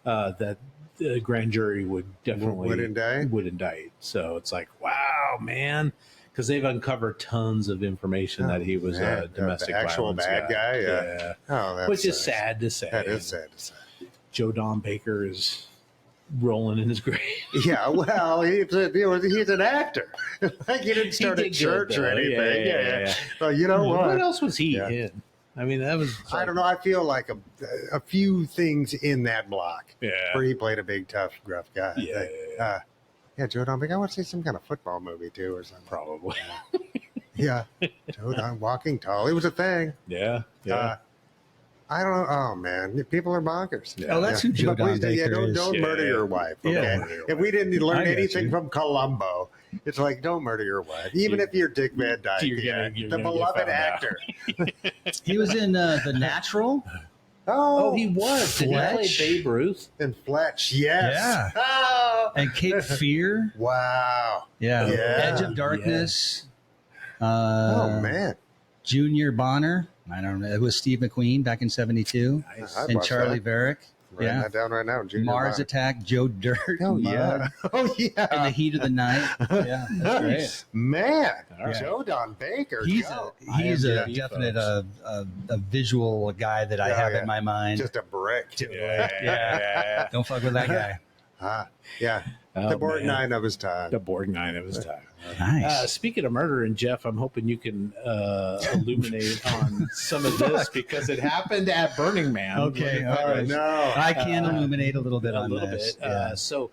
that the grand jury would definitely would indict. So it's like, wow, man, because they've uncovered tons of information that he was a domestic the actual violence bad guy. Yeah. Oh, that which is sucks. sad to say. That is sad to say. Joe Don Baker is rolling in his grave. Yeah, well, he's an actor. Like he didn't start a church or anything. Yeah. Well, you know what? What else was he in? I mean, that was. I don't know. I feel like a few things in that block Yeah. where he played a big, tough, gruff guy. Yeah. Yeah, Joe Don Baker. I want to see some kind of football movie too, or something. Probably. Yeah, Joe Don Walking Tall. It was a thing. Yeah. I don't know. Oh man, people are bonkers. Yeah. Oh, that's who Joe But please Don Baker don't, is. don't murder your wife. Okay? Yeah. If we didn't I learn got anything you. from Columbo, it's like don't murder your wife, even if your Dick Van Dyke, You're the gonna get beloved found out. actor. He was in The Natural. Oh, he was. Did he play Fletch? Babe Ruth? And Fletch, yes. Yeah. Oh, And Cape Fear. wow. Yeah. Yeah. Edge of Darkness. Oh man. Junior Bonner. I don't know. It was Steve McQueen back in '72. Nice. I'd And watch Charlie that. Varick. Writing Yeah. that down right now. Junior Mars Bonner. Attack. Joe Dirt. Oh Mud, yeah. Oh In the yeah. Heat of the Night. Yeah. That's great. Man, All right. Joe Don Baker. He's go. a IMDb definite folks. a visual guy that I Yeah, have yeah. in my mind. Just a brick. Yeah. Don't fuck with that guy. Yeah. Oh, The Borg man. 9 of his time. The Borgnine of his time. Nice. Speaking of murder, and Jeff, I'm hoping you can illuminate on some of this because it happened at Burning Man. Okay, all Oh right. no. I can illuminate a little bit A on little this. bit. Yeah. So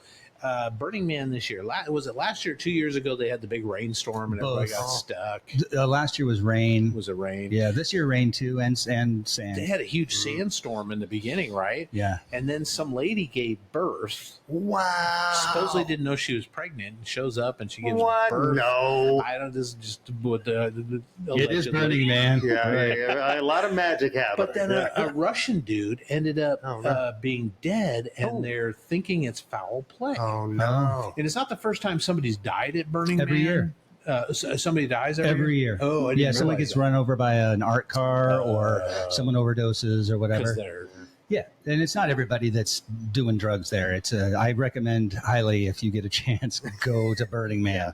Burning Man this year, was it last year, 2 years ago, they had the big rainstorm and everybody Both. got stuck. Last year was rain. Was it rain? Yeah, this year rain too, and sand. They had a huge sandstorm in the beginning, right? Yeah. And then some lady gave birth. Wow. Supposedly didn't know she was pregnant. And shows up and she gives What? birth. No. I don't. This is just what the It is allegedly- Burning Man. Yeah, a lot of magic happening. But then a Russian dude ended up Oh, no. being dead, and Oh. they're thinking it's foul play. Oh no. And it's not the first time somebody's died at Burning Every Man. year. Somebody dies Every year. Oh, I didn't Yeah, someone realize gets that. run over by an art car or someone overdoses or 'Cause whatever. they're- Yeah, and it's not everybody that's doing drugs there. It's I recommend highly if you get a chance, go to Burning Man,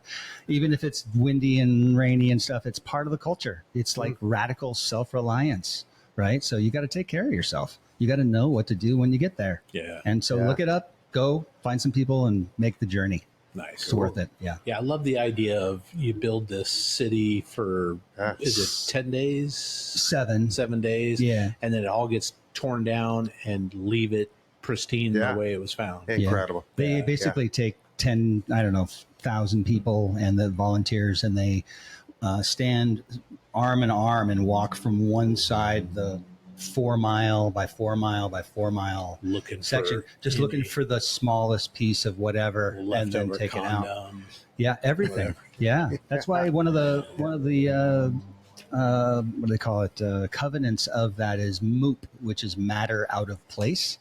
even if it's windy and rainy and stuff. It's part of the culture. It's like radical self-reliance, right? So you got to take care of yourself. You got to know what to do when you get there. Yeah, And so Yeah. look it up, go find some people, and make the journey. nice. It's worth it. Yeah. Yeah, I love the idea of you build this city for Yeah. is it 10 days, 7. 7 days, Yeah. and then it all gets torn down and leave it pristine the way it was found. Incredible. They basically take 1,000 people and the volunteers, and they stand arm in arm and walk from one side the 4 mile by 4 mile by 4 mile section, looking for the smallest piece of whatever, and then take it out. Yeah, everything. Whatever. Yeah, that's why one of the what do they call it? Covenants of that is MOOP, which is matter out of place.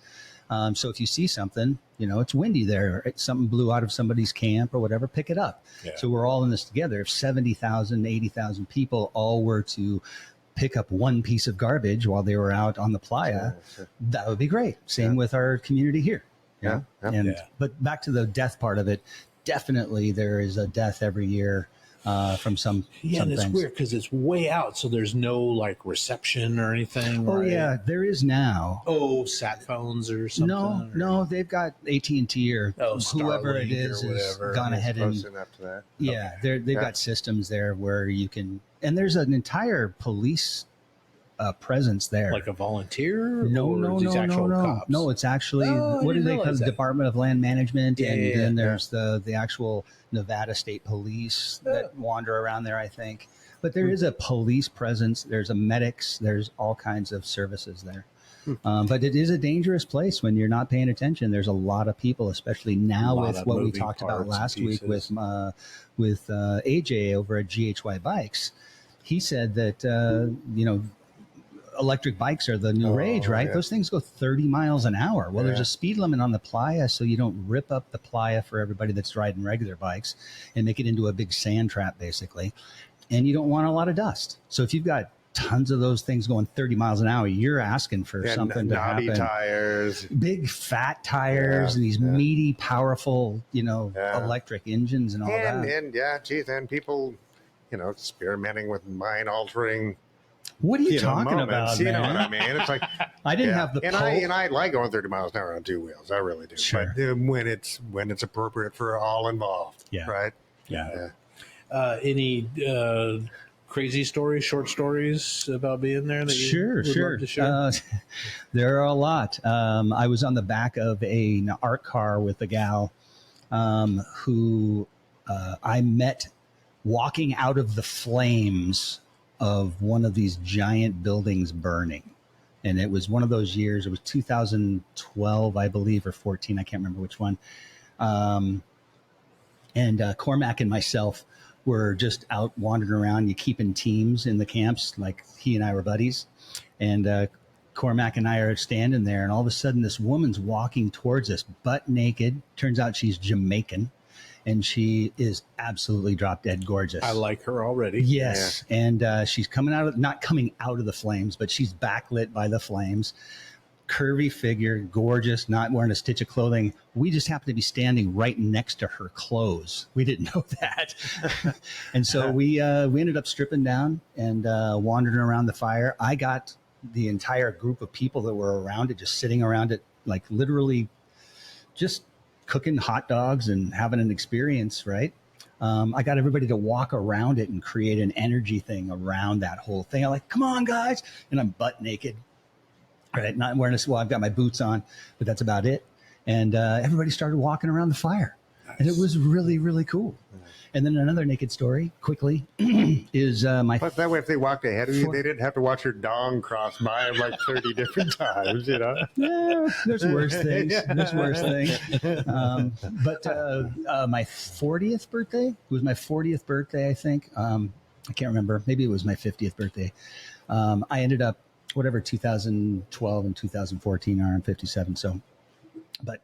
So if you see something, it's windy there, something blew out of somebody's camp or whatever, pick it up. Yeah. So we're all in this together. If 70,000, 80,000 people all were to pick up one piece of garbage while they were out on the playa, that would be great. Same with our community here. But back to the death part of it, definitely there is a death every year. From some and it's things. Weird because it's way out, so there's no reception or anything. Oh yeah, there is now. Oh, sat phones or something. No, they've got AT&T or whoever it is has gone ahead and they've got systems there where you can, and there's an entire police presence there. Like a volunteer? No. Cops? No, it's actually what do they call the Department of Land Management, then there's the actual Nevada State Police that wander around there, I think. But there is a police presence. There's a medics. There's all kinds of services there. But it is a dangerous place when you're not paying attention. There's a lot of people, especially now with what we talked about last week with AJ over at GHY Bikes. He said that electric bikes are the new rage, right? Yeah. Those things go 30 miles an hour. Well, there's a speed limit on the playa, so you don't rip up the playa for everybody that's riding regular bikes and make it into a big sand trap, basically. And you don't want a lot of dust. So if you've got tons of those things going 30 miles an hour, you're asking for something to happen. Tires. Big fat tires and these meaty, powerful, electric engines and all that. And people, experimenting with mind-altering. What are you talking about, man? You know what I mean? It's like I didn't have the I like going 30 miles an hour on two wheels. I really do. Sure. But when it's appropriate for all involved. Yeah. Right. Yeah. Any crazy stories, short stories about being there that you would love to share? There are a lot. I was on the back of an art car with a gal who I met walking out of the flames of one of these giant buildings burning. And it was one of those years, it was 2012, I believe, or 14, I can't remember which one. And Cormac and myself were just out wandering around. You keep in teams in the camps, like he and I were buddies. And Cormac and I are standing there, and all of a sudden this woman's walking towards us, butt naked. Turns out she's Jamaican. And she is absolutely drop dead gorgeous. I like her already. Yes. Yeah. And she's not coming out of the flames, but she's backlit by the flames. Curvy figure, gorgeous, not wearing a stitch of clothing. We just happened to be standing right next to her clothes. We didn't know that. And so we ended up stripping down and wandering around the fire. I got the entire group of people that were around it, just sitting around it, like literally just cooking hot dogs and having an experience, right? I got everybody to walk around it and create an energy thing around that whole thing. I'm like, come on, guys. And I'm butt naked, right? Not wearing I've got my boots on, but that's about it. And everybody started walking around the fire. Nice. And it was really, really cool. And then another naked story, quickly, is But that way, if they walked ahead of you, they didn't have to watch your dong cross by them like 30 different times, Yeah, there's worse things. There's worse things. But my 40th birthday, it was my 40th birthday, I think. I can't remember. Maybe it was my 50th birthday. I ended up, 2012 and 2014 are, I'm 57. So, but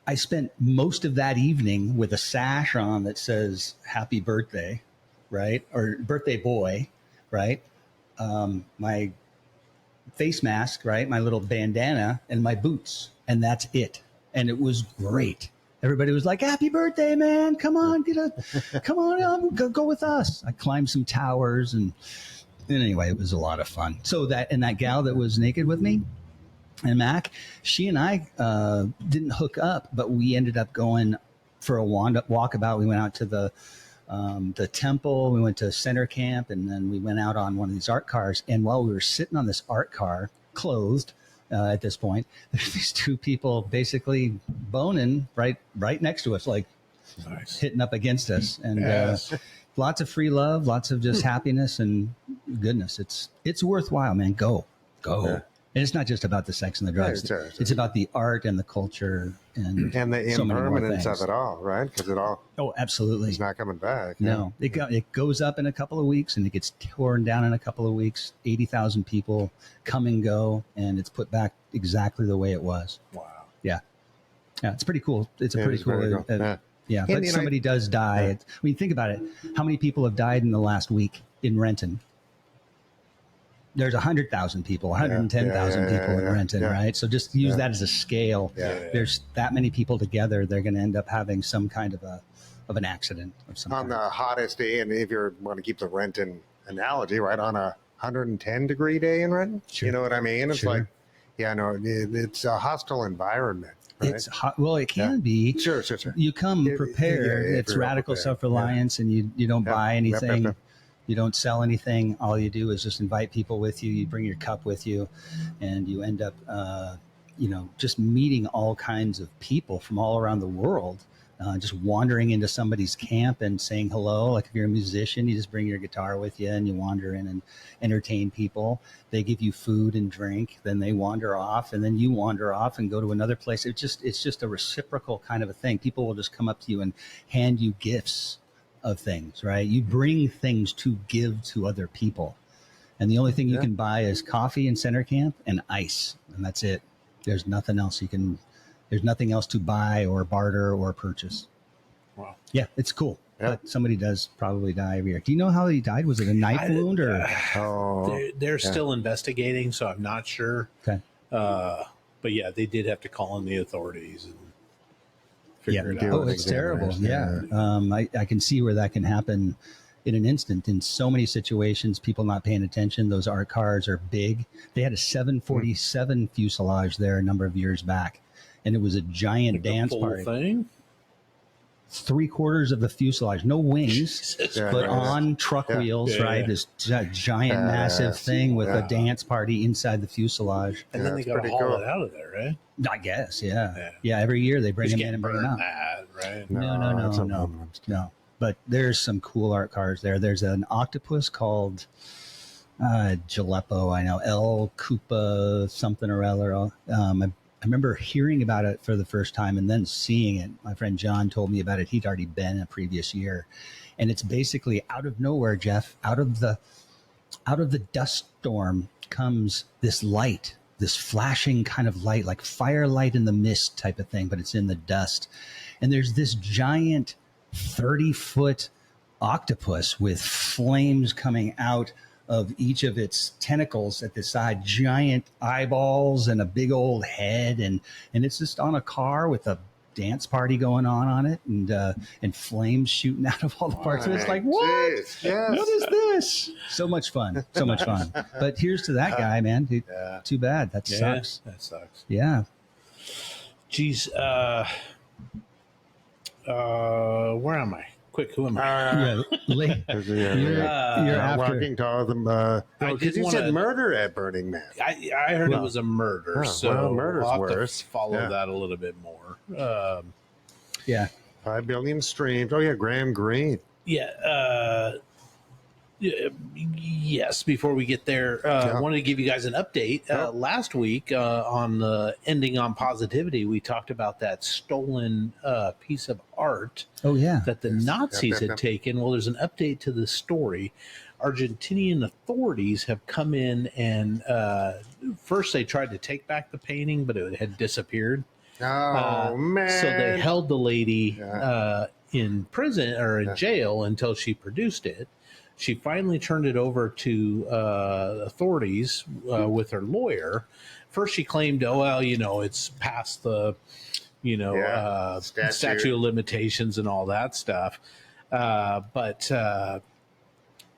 I spent most of that evening with a sash on that says happy birthday, right? Or birthday boy, right? My face mask, right? My little bandana and my boots. And that's it. And it was great. Everybody was like, happy birthday, man. Come on, go with us. I climbed some towers and anyway, it was a lot of fun. So that gal that was naked with me, and Mac, she and I didn't hook up, but we ended up going for a walkabout. We went out to the temple. We went to center camp, and then we went out on one of these art cars. And while we were sitting on this art car, clothed at this point. There's these two people basically boning right next to us, like hitting up against us, and lots of free love, lots of just happiness and goodness. It's worthwhile, man. Go. Yeah. And it's not just about the sex and the drugs. It's about the art and the culture and the so impermanence of it all, right? Because it all absolutely, it's not coming back. No, it goes up in a couple of weeks and it gets torn down in a couple of weeks. 80,000 people come and go, and it's put back exactly the way it was. Wow. Yeah, it's pretty cool. It's a pretty cool. Yeah, but somebody does die. I mean, think about it. How many people have died in the last week in Renton? There's 100,000 people, 110,000 people in Renton, right? So just use that as a scale. There's that many people together. They're going to end up having some kind of an accident of some kind. On the hottest day, and if you want to keep the Renton analogy, right, on a 110-degree day in Renton, you know what I mean? It's like, it's a hostile environment. Right? It's hot. Well, it can be. Sure. You come prepared. It's radical self-reliance, and you don't buy anything. Yep. You don't sell anything. All you do is just invite people with you. You bring your cup with you, and you end up, just meeting all kinds of people from all around the world. Just wandering into somebody's camp and saying hello. Like if you're a musician, you just bring your guitar with you and you wander in and entertain people. They give you food and drink. Then they wander off, and then you wander off and go to another place. It's just a reciprocal kind of a thing. People will just come up to you and hand you gifts of things, right? You bring things to give to other people, and the only thing you can buy is coffee in center camp and ice, and that's it. There's nothing else there's nothing else to buy or barter or purchase. Wow. Yeah, it's cool. But somebody does probably die every year. Do you know how he died? Was it a knife wound or? They're still investigating, so I'm not sure. Okay. But yeah, they did have to call in the authorities and figure it out. Oh, it's terrible. Yeah. I can see where that can happen in an instant. In so many situations, people not paying attention. Those art cars are big. They had a 747 fuselage there a number of years back, and it was a giant dance party. Thing? 3/4 of the fuselage, no wings, but on truck wheels, right? This giant, massive thing with a dance party inside the fuselage. And then they got to haul it out of there, right? I guess, yeah. Every year they bring them in and bring them out. Right? No. But there's some cool art cars there. There's an octopus called Jalappo, I know, El Koopa something or other. I remember hearing about it for the first time and then seeing it. My friend John told me about it. He'd already been a previous year. And it's basically out of nowhere, Jeff, out of the dust storm comes this light, this flashing kind of light, like firelight in the mist type of thing, but it's in the dust. And there's this giant 30-foot octopus with flames coming out of each of its tentacles at the side, giant eyeballs and a big old head, and it's just on a car with a dance party going on it, and flames shooting out of all the parts. And it's like, what? Yes. What is this? So much fun. But here's to that guy, man. Too bad. That sucks. That sucks. Yeah. Geez. Where am I? Quick, who am I? You're after. Walking to them. Because you said murder at Burning Man. I heard it was a murder, so murder's we'll have worse. to follow that a little bit more. 5 billion streams. Oh yeah, Graham Greene. Yes, before we get there, I wanted to give you guys an update. Last week on the Ending on Positivity, we talked about that stolen piece of art that the Nazis had taken. Well, there's an update to the story. Argentinian authorities have come in and first they tried to take back the painting, but it had disappeared. Oh, man. So they held the lady in prison or in jail until she produced it. She finally turned it over to authorities with her lawyer. First, she claimed, it's past the, statute of limitations and all that stuff. But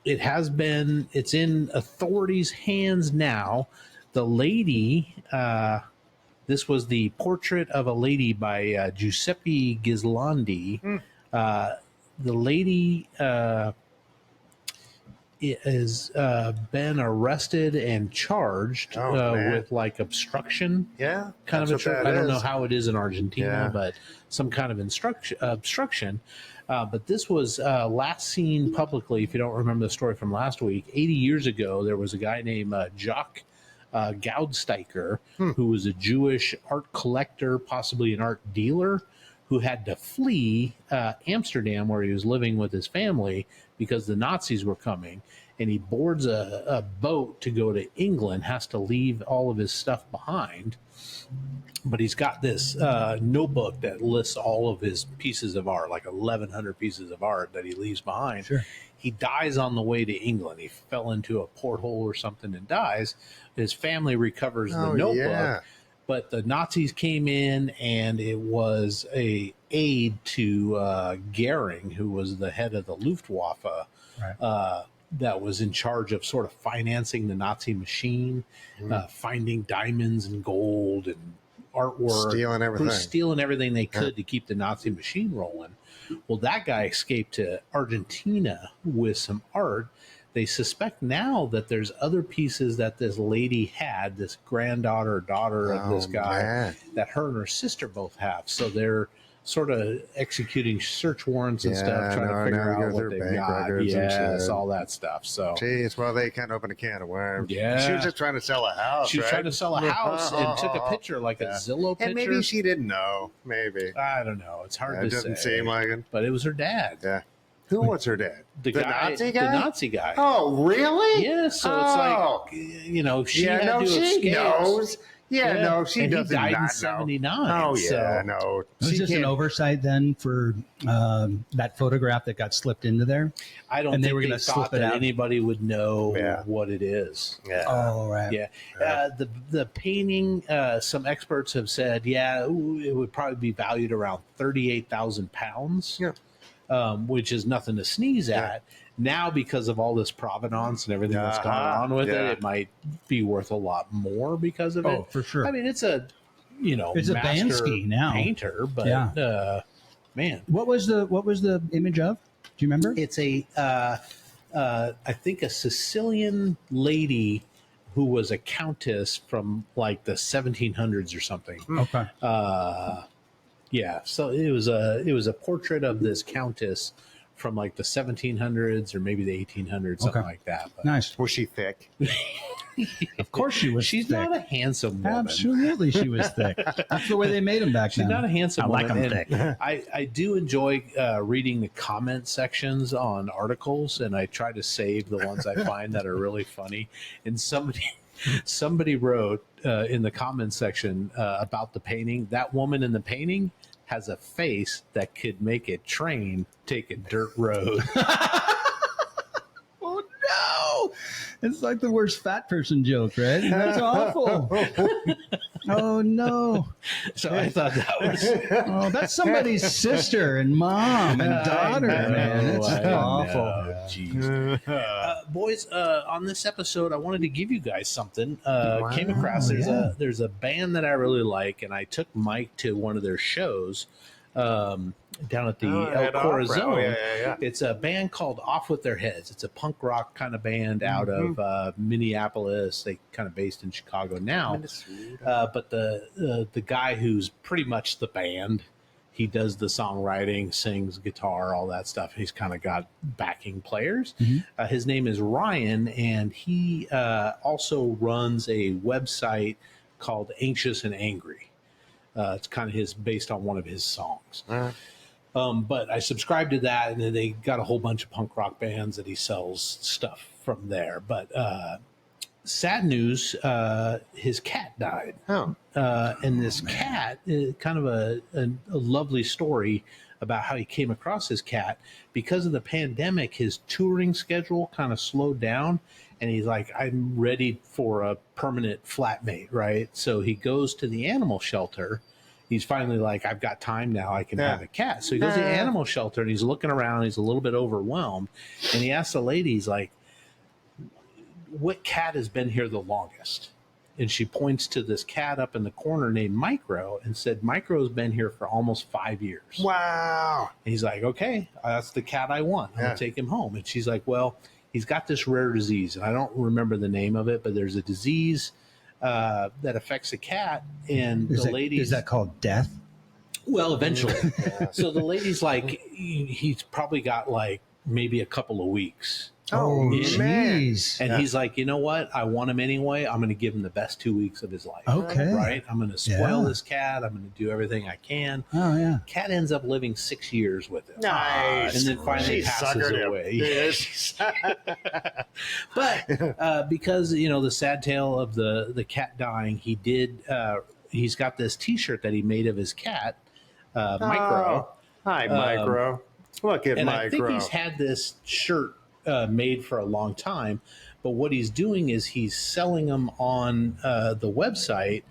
it's in authorities' hands now. The lady, this was the portrait of a lady by Giuseppe Ghislandi. The lady has been arrested and charged with like obstruction. Yeah, kind of a. I don't know how it is in Argentina, Yeah. but some kind of obstruction. But this was last seen publicly. If you don't remember the story from last week, 80 years ago, there was a guy named Jacques Goudsteiker, who was a Jewish art collector, possibly an art dealer, who had to flee Amsterdam, where he was living with his family, because the Nazis were coming. And he boards a boat to go to England, has to leave all of his stuff behind. But he's got this notebook that lists all of his pieces of art, like 1,100 pieces of art that he leaves behind. Sure. He dies on the way to England. He fell into a porthole or something and dies. His family recovers the notebook. Yeah. But the Nazis came in, and it was a aide to Goering, who was the head of the Luftwaffe, Right. that was in charge of sort of financing the Nazi machine, finding diamonds and gold and artwork, stealing everything they could to keep the Nazi machine rolling. Well, that guy escaped to Argentina with some art. They suspect now that there's other pieces that this lady had, this granddaughter or daughter of this guy, that her and her sister both have. So they're sort of executing search warrants and stuff, trying to figure out what they've got. Yes, all that stuff. So, geez, well, they kind of opened a can of worms. Yeah. She was just trying to sell a house. She was trying to sell a house and took a picture, like a Zillow picture. And maybe she didn't know. Maybe. I don't know. It's hard to say. It doesn't seem like it. But it was her dad. Yeah. Who was her dad? The Nazi guy? The Nazi guy. Oh, really? Yeah, so it's like, she had to escape. Knows. Yeah, no, she and doesn't. He died in know. 79. Oh, yeah, so. no. It was just an oversight then for that photograph that got slipped into there. I don't and think they were going to thought that anybody would know what it is. Yeah. Oh, right. Yeah. The painting, some experts have said, it would probably be valued around 38,000 pounds. Yeah. Which is nothing to sneeze at. Now, because of all this provenance and everything that's gone on with it, it might be worth a lot more because of it. Oh, for sure. I mean, it's a, it's a Bansky now painter, but man, what was the image of? Do you remember? It's a, I think a Sicilian lady who was a countess from like the 1700s or something. Okay. Yeah, so it was a portrait of this countess from like the 1700s or maybe the 1800s, something like that. But nice. Was she thick? Of course she was. She's thick. not a handsome woman. Absolutely, she was thick. That's the way they made him back then. She's not a handsome woman. I like them thick. I do enjoy reading the comment sections on articles, and I try to save the ones I find that are really funny. And somebody wrote in the comment section about the painting, that woman in the painting has a face that could make a train take a dirt road. Oh no! It's like the worst fat person joke, right? That's awful. Oh no! So I thought that was that's somebody's sister and mom and daughter, man. It's awful. Jeez. Boys, on this episode, I wanted to give you guys something. Came across there's a band that I really like, and I took Mike to one of their shows down at the El Corazon. It's a band called Off With Their Heads. It's a punk rock kind of band out of Minneapolis. They kind of based in Chicago now. But the guy who's pretty much the band, he does the songwriting, sings guitar, all that stuff. He's kind of got backing players. His name is Ryan, and he also runs a website called Anxious and Angry. It's kind of based on one of his songs. But I subscribed to that, and then they got a whole bunch of punk rock bands that he sells stuff from there. But sad news, his cat died. And this cat, kind of a lovely story about how he came across his cat. Because of the pandemic, his touring schedule kind of slowed down. And he's like, I'm ready for a permanent flatmate, right? So he goes to the animal shelter. He's finally like, I've got time now. I can have a cat. So he goes to the animal shelter, and he's looking around. He's a little bit overwhelmed. And he asks the lady, he's like, what cat has been here the longest? And she points to this cat up in the corner named Micro and said, Micro's been here for almost 5 years. Wow. And he's like, okay, that's the cat I want. I'm going to take him home. And she's like, well, he's got this rare disease, and I don't remember the name of it, but there's a disease that affects a cat, and Is that called death? Well, eventually. So the lady's like, he's probably got like maybe a couple of weeks. Oh, man. jeez. And he's like, you know what? I want him anyway. I'm going to give him the best 2 weeks of his life. Okay. Right? I'm going to spoil this cat. I'm going to do everything I can. Oh, yeah. Cat ends up living 6 years with him. Nice. And then finally She passes suckered him. away. Yes. But because, you know, the sad tale of the cat dying, he's got this T-shirt that he made of his cat, Micro. Hi, Micro. Look at And Micro. I think he's had this shirt made for a long time, but what he's doing is he's selling them on the website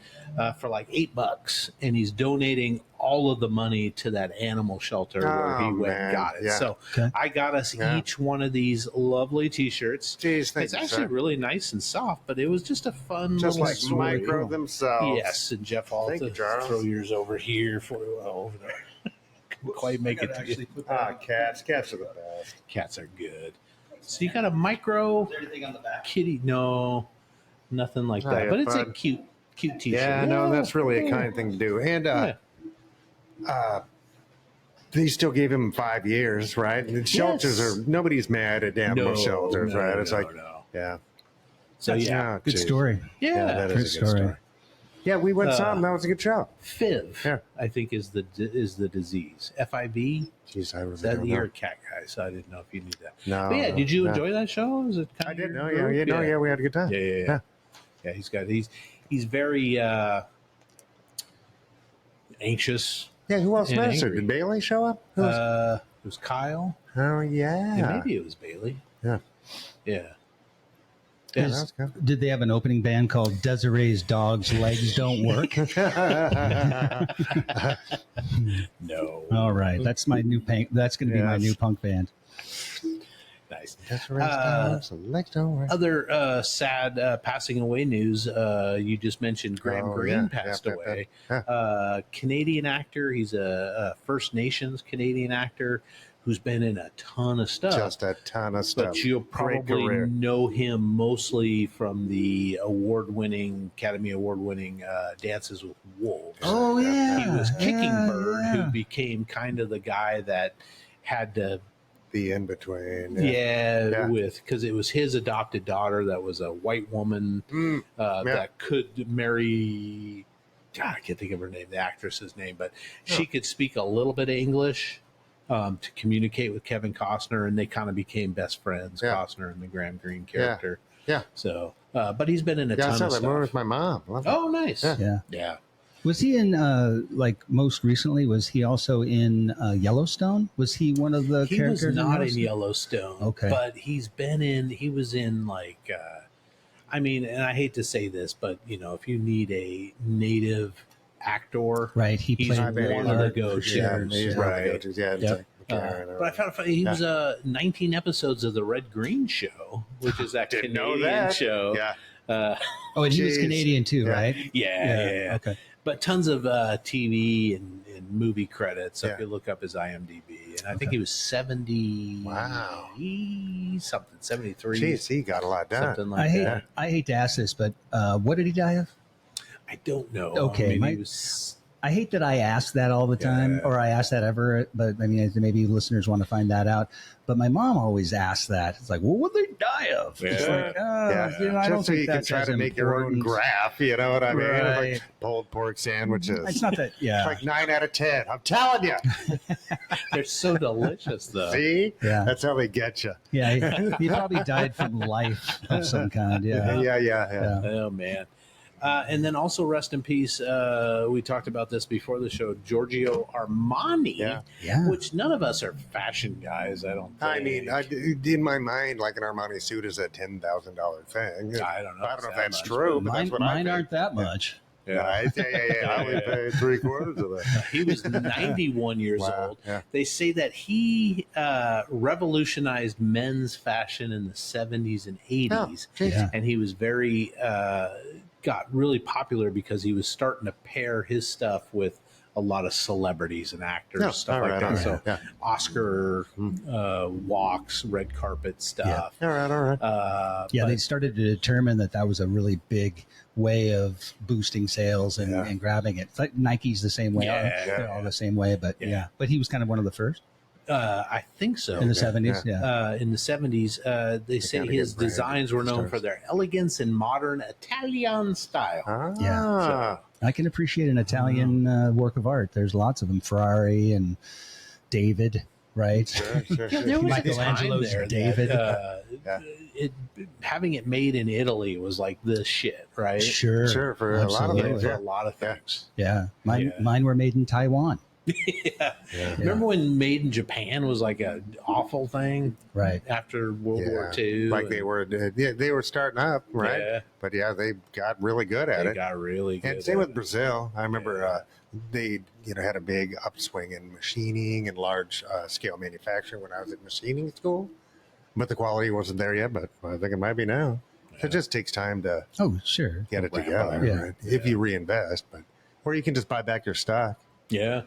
for like $8, and he's donating all of the money to that animal shelter where he went and got it. Yeah. So I got us each one of these lovely T-shirts. Jeez, thank It's you, actually sir. really nice and soft, but it was just a fun Just little like story. Micro themselves. Yes, and Jeff, I'll Thank have you, to Charles. throw yours over here for over there. Couldn't quite make it. Actually put Cats. Cats are the best. Cats are good. So you got a Micro Is there anything on the back? kitty? No, nothing like that. yeah, But it's a bud. cute T-shirt. Yeah, no, that's really a kind thing to do. And they still gave him 5 years, right? And shelters are, nobody's mad at animal shelters, right? It's like, yeah. So yeah, Good Jeez. story. yeah. that Good is a good story. story. Yeah, we went saw him. That was a good show. FIV, Yeah. I think is the disease. FIV. Jeez, I Is that don't you're a know. cat guy, so I didn't know if you knew that. No. But yeah, did you no. enjoy that show? Was it kind I of did. your No, yeah, group? yeah, we had a good time. Yeah. He's very anxious. Yeah, who else And was there? angry. Did Bailey show up? Who else? It was Kyle. Oh, yeah. And maybe it was Bailey. Yeah. Yeah. Yeah, Is- that was good. Did they have an opening band called Desiree's Dog's Legs Don't Work? No. All right, that's my new punk. That's going to be my Yes. new punk band. Nice. That's right. So legs don't work. Other sad passing away news. You just mentioned Graham Oh, Greene yeah, passed yeah, away. yeah. Canadian actor. He's a First Nations Canadian actor who's been in a ton of stuff. Just a ton of stuff. But you'll Great probably career. know him mostly from the Academy Award-winning Dances with Wolves. Oh yeah, He was Kicking yeah, Bird, yeah. who became kind of the guy that had to The in between. yeah, because it was his adopted daughter that was a white woman that could marry. God, I can't think of her name, the actress's name, but she could speak a little bit of English to communicate with Kevin Costner, and they kind of became best friends. Yeah. Costner and the Graham Greene character. Yeah. So, but he's been in a Yeah, I ton saw of that movie stuff. with my mom. Love it. Oh, nice. Yeah. Yeah. Was he in like most recently? Was he also in Yellowstone? Was he one of the He characters? was not in Yellowstone? Yellowstone, Okay. but he was in like, I mean, and I hate to say this, but you know, if you need a native actor, Right, he he's played one of the go-tos. Yeah, he's one of the Right. go-tos. Yeah, it's Yep. like, Karen or- But I found it funny. He was 19 episodes of the Red Green Show, which is that Didn't know Canadian that. show. Yeah. Oh, and he was Jeez. Canadian too, Yeah. right? Yeah. Okay. But tons of TV and movie credits. So Yeah. if you look up his IMDb, and I think he was 70. Wow. Something 73. Jeez, he got a lot done. Something like that. I hate to ask this, but what did he die of? I don't know. Okay, Maybe my- he was. I hate that I ask that all the time, Yeah. or I ask that ever. But I mean, maybe listeners want to find that out. But my mom always asks that. It's like, well, what did they die of? It's Yeah. like, you know, I Just don't so think you can that's try as to make your own important. graph, you know what I mean? Right. Like pulled pork sandwiches. It's not that. Yeah. It's like 9 out of 10. I'm telling you. They're so delicious, though. See? Yeah. That's how they get you. Yeah. He probably died from life of some kind. Yeah. Yeah. Oh man. And then also rest in peace. We talked about this before the show. Giorgio Armani, Yeah. which none of us are fashion guys. I don't. Think. I mean, in my mind, like an Armani suit is a $10,000 thing. I don't know. I don't know if that that's much, true, but Mine, that's what I mine think. aren't that much. Yeah, I only paid 3/4 of that. He was 91 years Wow, old. yeah. They say that he revolutionized men's fashion in the 70s and 80s. geez. Yeah. And he was very got really popular because he was starting to pair his stuff with a lot of celebrities and actors, stuff like right, that. all right, So yeah. Oscar walks, red carpet stuff. All right. Yeah, but- they started to determine that was a really big way of boosting sales and grabbing it. It's like Nike's the same way. Yeah, They're all the same way, but Yeah. But he was kind of one of the first I think so. in the 70s. Yeah. In the 70s, they say kinda his good brand designs were known stars. for their elegance and modern Italian style. Yeah. I can appreciate an Italian work of art. There's lots of them. Ferrari and David, right? Sure. Yeah, there was a time Michelangelo's there David. having it made in Italy was like this shit, right? Sure. For a lot of Absolutely. things. For Yeah. a lot of things. Yeah. Yeah. Mine were made in Taiwan. Remember when Made in Japan was like a awful thing Right. after World War II? Like they were starting up, right? Yeah. But yeah, they got really good at They it. got really good. And same at with Brazil. I remember they had a big upswing in machining and large scale manufacturing when I was at machining school. But the quality wasn't there yet. But I think it might be now. Yeah. It just takes time to Oh, sure. get it Ramp together, up. Yeah. right? If you reinvest, or you can just buy back your stock. Yeah.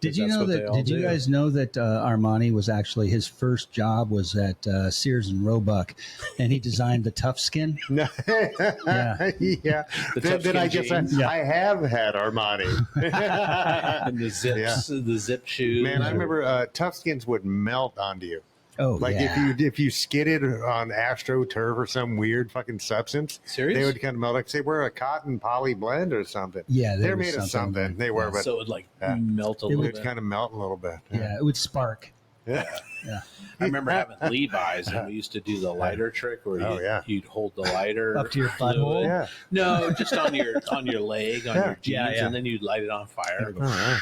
Did you That's know what they that? all Did you do. guys know that Armani was actually his first job was at Sears and Roebuck, and he designed the Tough Skin. No. Yeah. Yeah. The Then I Tuxkin guess jeans. I have had Armani. And the zips, the zip shoes. Man, I remember tough skins would melt onto you. Oh, Like yeah. if you skidded on AstroTurf or some weird fucking substance, Serious? they would kind of melt. Like say we're a cotton poly blend or something. Yeah, there they're was made of something. something. They were, but so it would like Yeah. melt a it little would bit. kind of melt a little bit. Yeah, it would spark. Yeah. Yeah. I remember having Levi's, and we used to do the lighter trick where Oh, yeah. you'd hold the lighter Up to your fluid. butthole? Yeah. No, just on your leg, on Yeah. your jeans, Yeah. and then you'd light it on fire. All right.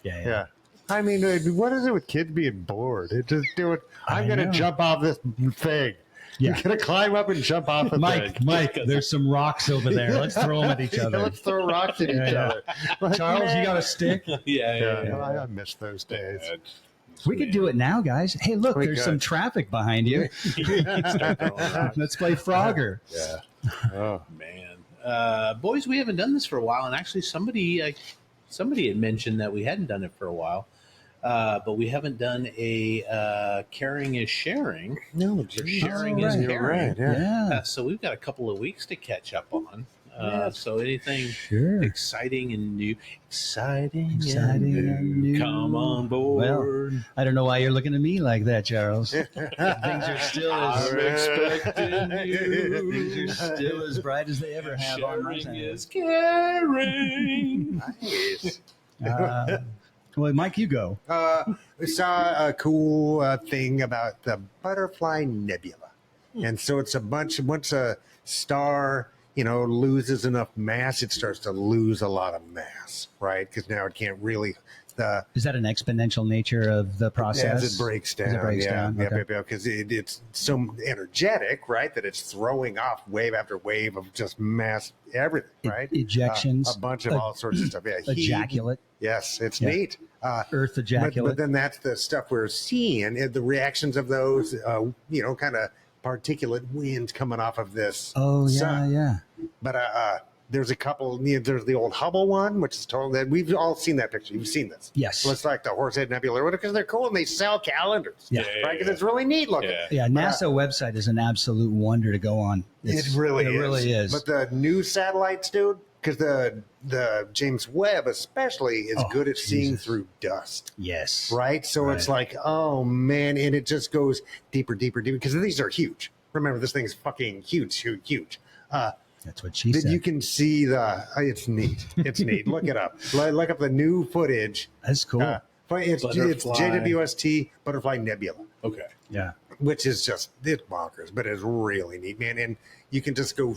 Yeah. Yeah. I mean, what is it with kids being bored? It just do it. I'm I going to know. jump off this thing. Yeah. You're going to climb up and jump off the thing. Mike, there's some rocks over there. Let's throw them at each Yeah, other. let's throw rocks at each Yeah. other. Like, Charles, you got a stick? Yeah. I miss those days. We could do it now, guys. Hey, look, We there's could. some traffic behind you. Let's play Frogger. Yeah. Oh. Man, boys, we haven't done this for a while, and actually, somebody had mentioned that we hadn't done it for a while, but we haven't done a caring is sharing. No, sharing is you're caring. right. Yeah. Yeah. So we've got a couple of weeks to catch up on. So anything Sure. exciting and new, exciting Exciting and and new, new. come on board. I don't know why you're looking at me like that, Charles. Things are still as I'm expecting you. Things are still as bright as they ever have on my Sharing side. is caring. Nice. Well, Mike, you go. We saw a cool thing about the Butterfly Nebula. And so it's once a star, loses enough mass, it starts to lose a lot of mass, right? Because now it can't really, Is that an exponential nature of the process? as it breaks down. As it breaks down. Okay. Because it's so energetic, right? That it's throwing off wave after wave of just mass everything, right? Ejections. A bunch of all sorts of stuff. Yeah, heat. Ejaculate. Yes, it's Yeah. neat. Earth ejaculate. But then that's the stuff we're seeing, the reactions of those, kind of particulate winds coming off of this. Oh, yeah, sun. yeah. But there's a couple. There's the old Hubble one, which is total. That we've all seen that picture. You've seen this. Yes. Well, it's like the Horsehead Nebula, because they're cool and they sell calendars. Yeah. Right, because it's really neat looking. Yeah. Yeah, NASA website is an absolute wonder to go on. It really is. is. But the new satellites, dude, because the James Webb especially is Oh, good at seeing Jesus. through dust. Yes. Right? So it's like, oh man, and it just goes deeper, because these are huge. Remember, this thing is fucking huge. That's what she That said. you can see it's neat. It's neat. Look it up. Look up the new footage. That's cool. It's Butterfly. JWST Butterfly Nebula, Okay. yeah. which is it's bonkers, but it's really neat, man. And you can just go.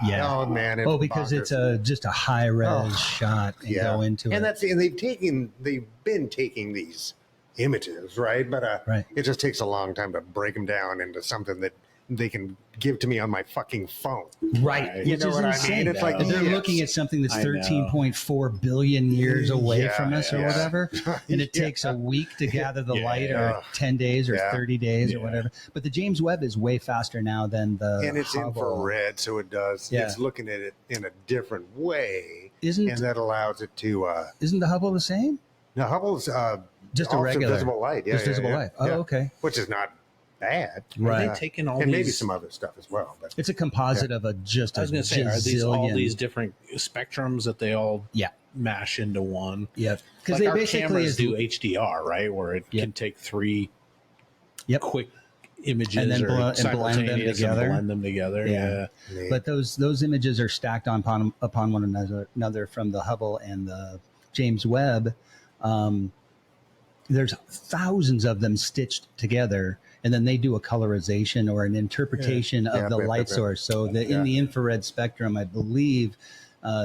Yeah. Oh man. It's Because bonkers. it's just a high res shot and go into it. And they've been taking these images, right? But Right. it just takes a long time to break them down into something that they can give to me on my fucking phone. Right. You Which know is what insane. I mean? It's like, And they're yes. looking at something that's I know. 13.4 billion years away from us or yeah. whatever. And it takes a week to gather the light or 10 days or 30 days or whatever. But the James Webb is way faster now than the And it's Hubble. infrared, so it does. Yeah. It's looking at it in a different way. Isn't And that allows it to... isn't the Hubble the same? now, Hubble's Just a also regular visible light. just visible light. Oh, okay. Which is not bad. Right. Are they taking all and these? maybe some other stuff as well. But It's a composite of a just I was a going to say, are these all gazillion. these different spectrums that they all Yeah. mash into one? Yeah. Because Like they our basically cameras do HDR, right? Where it Yep. can take three Yep. quick images And then or and blend them simultaneous together. and blend them together. Yeah. Yeah. But those images are stacked upon one another from the Hubble and the James Webb. There's thousands of them stitched together, and then they do a colorization or an interpretation of the light source. So in the infrared spectrum, I believe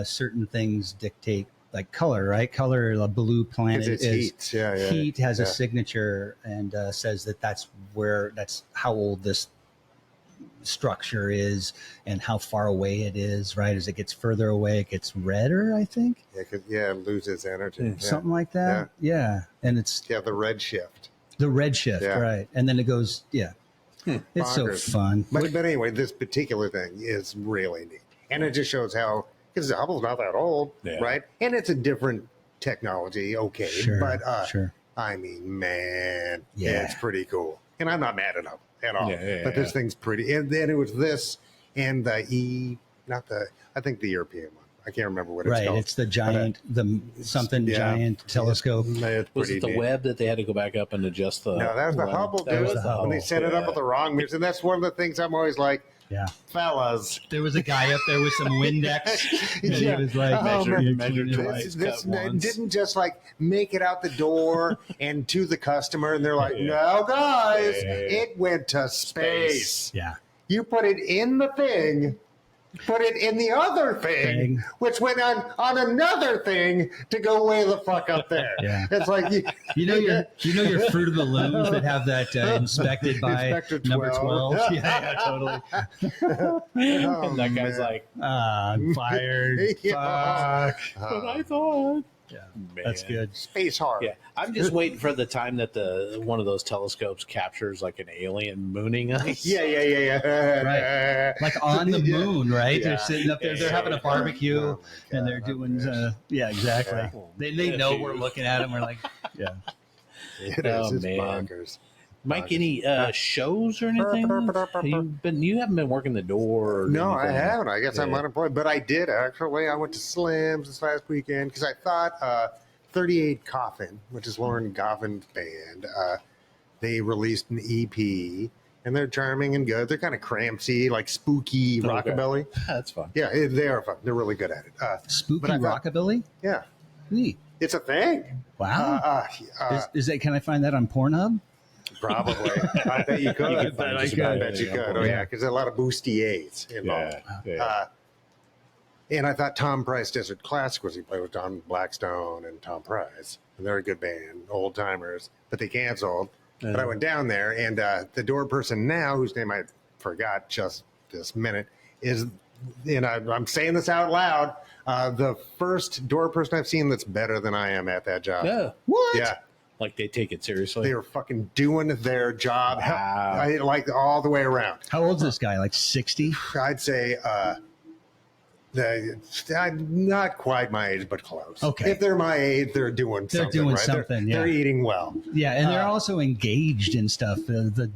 certain things dictate like color, right? Color, the blue planet it's is heat. heat has a signature and says that's how old this structure is and how far away it is, right? As it gets further away, it gets redder, I think. It loses energy. Something like that. Yeah. And it's the red shift. the redshift, right? And then it goes, it's Bonkers. so fun. But anyway, this particular thing is really neat. And it just shows how, because the Hubble's not that old, right? And it's a different technology, but I mean, man, it's pretty cool. And I'm not mad at Hubble at all. But this thing's pretty. And then it was this and the I think the European one. I can't remember what it's called. Right, it's the giant, giant telescope. Was it the Webb that they had to go back up and adjust the? No, that was the Hubble, dude. That was the Hubble. When they set it up with the wrong mirrors. And that's one of the things I'm always like, fellas. There was a guy up there with some Windex. And he was like, measured this didn't just like make it out the door and to the customer. And they're like, no, guys, it went to space. Yeah. You put it in the thing. Put it in the other thing, which went on another thing to go way the fuck up there. Yeah. It's like you know your Fruit of the Looms that have that inspected by Inspector number 12. 12. Yeah, totally. And that guy's like, I'm fired. Fuck. but I thought. Yeah, Man. that's good. Space hard. Yeah, I'm just waiting for the time that one of those telescopes captures like an alien mooning us. Yeah. Right. Like on the moon, right? Yeah. They're sitting up there, they're having a barbecue, and they're doing, exactly. Yeah. They know we're looking at them. We're like, It Oh, is. It's man. bonkers. Mike, any shows or anything? You haven't been working the door. Or No, I anything? haven't. I guess I'm unemployed, but I did actually. I went to Slim's this last weekend because I thought 38 Coffin, which is Lauren Goffin's band, they released an EP, and they're charming and good. They're kind of crampsy, like spooky rockabilly. That's fun. Yeah, they are fun. They're really good at it. spooky but I thought- rockabilly? Yeah, Neat. it's a thing. Wow. Is that? Can I find that on Pornhub? Probably. I bet you could. You could find just about I bet anything you on could. Pornhub. Oh, yeah, because there's a lot of bustiers involved. And I thought Tom Price Desert Classic was he played with Don Blackstone and Tom Price. And they're a good band, old timers, but they canceled. But I went down there, and the door person now, whose name I forgot just this minute, is, and I'm saying this out loud, the first door person I've seen that's better than I am at that job. Yeah. What? Yeah. Like they take it seriously. They were fucking doing their job, Wow. like all the way around. How old's this guy? Like 60? I'd say not quite my age, but close. Okay. If they're my age, they're doing something. doing right? something, They're eating well. Yeah, and they're also engaged in stuff. The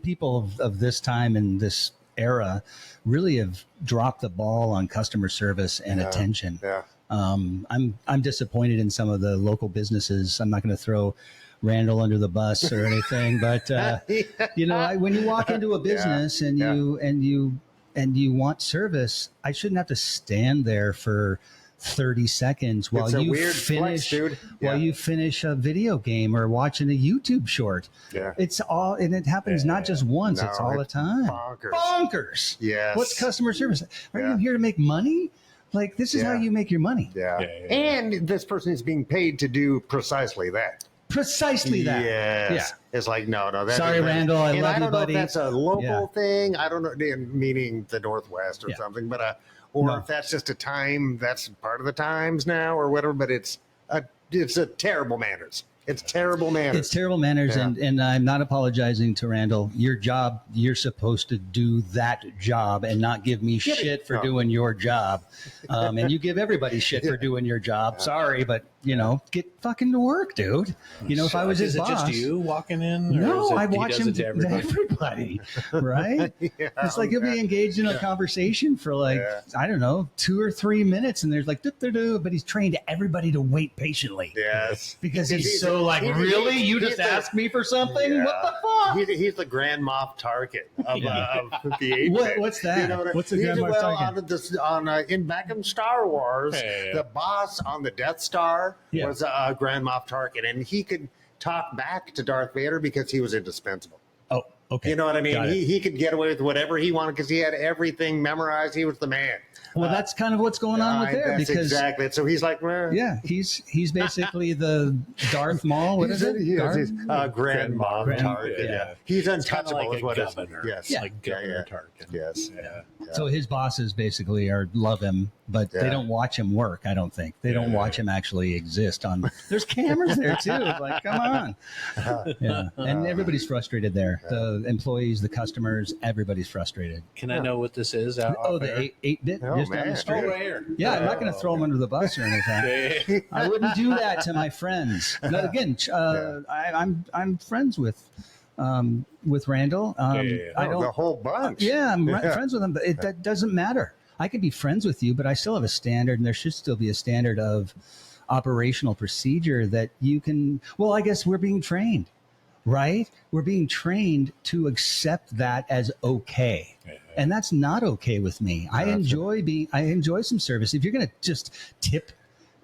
people of this time and this era really have dropped the ball on customer service and attention. Yeah. I'm disappointed in some of the local businesses. I'm not going to throw Randall under the bus or anything, but when you walk into a business and you want service, I shouldn't have to stand there for 30 seconds while It's a you weird finish flex, dude. while you finish a video game or watching a YouTube short. Yeah. It's all, and it happens not just once; it's all the time. Bonkers. Yes. What's customer service? Are you here to make money? Like, this is how you make your money. Yeah. And this person is being paid to do precisely that. Precisely that. Yes. It's like, no. Sorry, Randall. I love I don't you, know buddy. if that's a local thing. I don't know, meaning the Northwest or something, but if that's just a time, that's part of the times now or whatever. But it's a terrible manners. It's terrible manners. It's terrible manners, Yeah. and I'm not apologizing to Randall. Your job, you're supposed to do that job and not give me shit for doing your job. And you give everybody shit for doing your job. Sorry, but get fucking to work, dude. If I was his boss, is it just you walking in? No, I he watch does him it to everybody. Right? It's like he'll be engaged in a conversation for I don't know, 2 or 3 minutes, and there's like, but he's trained everybody to wait patiently. Yes, because he's so really? You just asked me for something? Yeah. What the fuck? He's the Grand Moff Target of the 8-bit. What's that? What's the Grand Moff Target? In back in Star Wars, the boss on the Death Star was a Grand Moff Target, and he could talk back to Darth Vader because he was indispensable. Oh, okay. You know what I mean? He could get away with whatever he wanted because he had everything memorized. He was the man. Well, that's kind of what's going on with there. That's exactly it. So he's like, he's basically the Darth Maul. What is it? He's Grand Moff Target. Yeah. He's untouchable, like is what it's. governor. Yes. Like Governor Tarkin. Yes. Yeah. So his bosses basically love him, but they don't watch him work. I don't think they don't watch him actually exist. There's cameras there too. Like, come on. Yeah, and everybody's frustrated there. The employees, the customers, everybody's frustrated. Can I know what this is? The 8-bit just down the street. right here. Yeah, I'm not going to throw them under the bus or anything. I wouldn't do that to my friends. But again, I'm friends with Randall. I don't, the whole bunch. I'm friends with him, but that doesn't matter. I can be friends with you, but I still have a standard, and there should still be a standard of operational procedure that you can. Well, I guess we're being trained, right? We're being trained to accept that as okay. And that's not okay with me. I enjoy some service. If you're going to just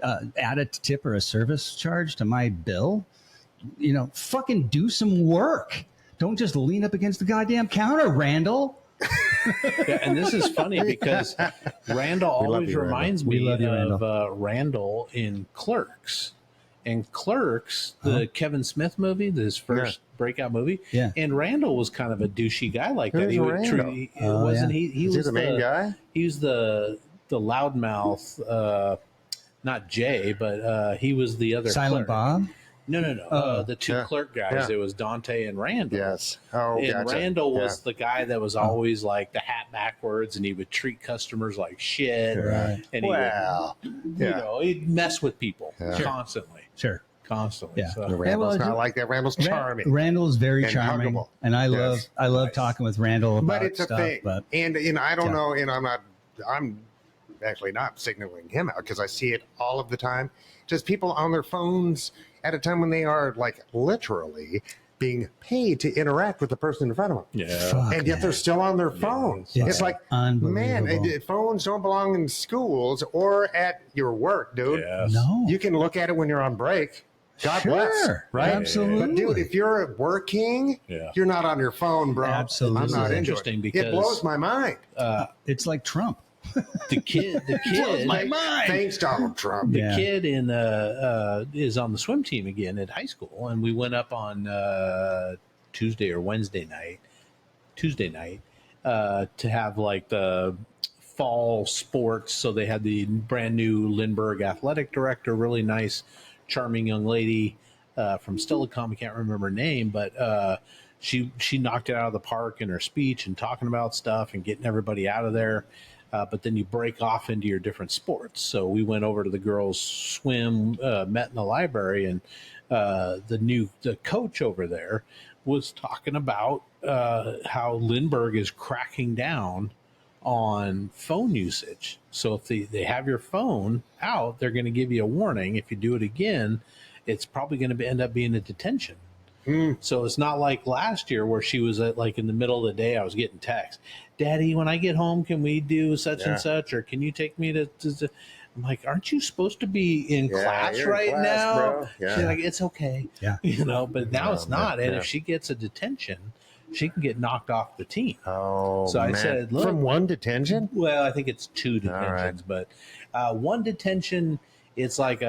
add a tip or a service charge to my bill, fucking do some work. Don't just lean up against the goddamn counter, Randall. And this is funny because Randall always reminds me of Randall in Clerks. And Clerks, the Kevin Smith movie, his first breakout movie. Yeah. And Randall was kind of a douchey guy like that. He would treat, wasn't he? He was the main guy. He was the loudmouth, not Jay, but he was the other Silent clerk. Bob. No. The two clerk guys. It was Dante and Randall. Yes. And Randall was the guy that was always like the hat backwards, and he would treat customers like shit. Right. And he'd mess with people constantly. Sure. Constantly. Yeah. So. Randall's not like that. Randall's charming. Randall's very charming, huggable. And I love talking with Randall about but it's stuff. A thing. But I don't know, and I'm actually not signaling him out because I see it all of the time. Just people on their phones at a time when they are like literally being paid to interact with the person in front of them. Yeah. And yet they're still on their phones. Yeah. It's like, man, phones don't belong in schools or at your work, dude. Yes. No. You can look at it when you're on break. God bless. Right? Absolutely. But dude, if you're working, you're not on your phone, bro. Absolutely. I'm not interesting into it. because it blows my mind. It's like Trump. The kid blows my mind. Thanks, Donald Trump. The kid is on the swim team again at high school, and we went up on Tuesday or Wednesday night, to have like the fall sports. So they had the brand new Lindbergh athletic director, really nice, charming young lady from Stillicom. I can't remember her name, but she knocked it out of the park in her speech and talking about stuff and getting everybody out of there. But then you break off into your different sports. So we went over to the girls' swim, met in the library, and the coach over there was talking about how Lindbergh is cracking down on phone usage. So if they have your phone out, they're going to give you a warning. If you do it again, it's probably going to end up being a detention. So it's not like last year where she was at like in the middle of the day, I was getting texts, Daddy, when I get home, can we do such and such? Or can you take me to I'm like, aren't you supposed to be in class right now? Bro. Yeah. She's like, it's okay. Yeah. But now it's not. And if she gets a detention, she can get knocked off the team. Oh, so I said, look. From one detention? Well, I think it's 2 detentions, but one detention, it's like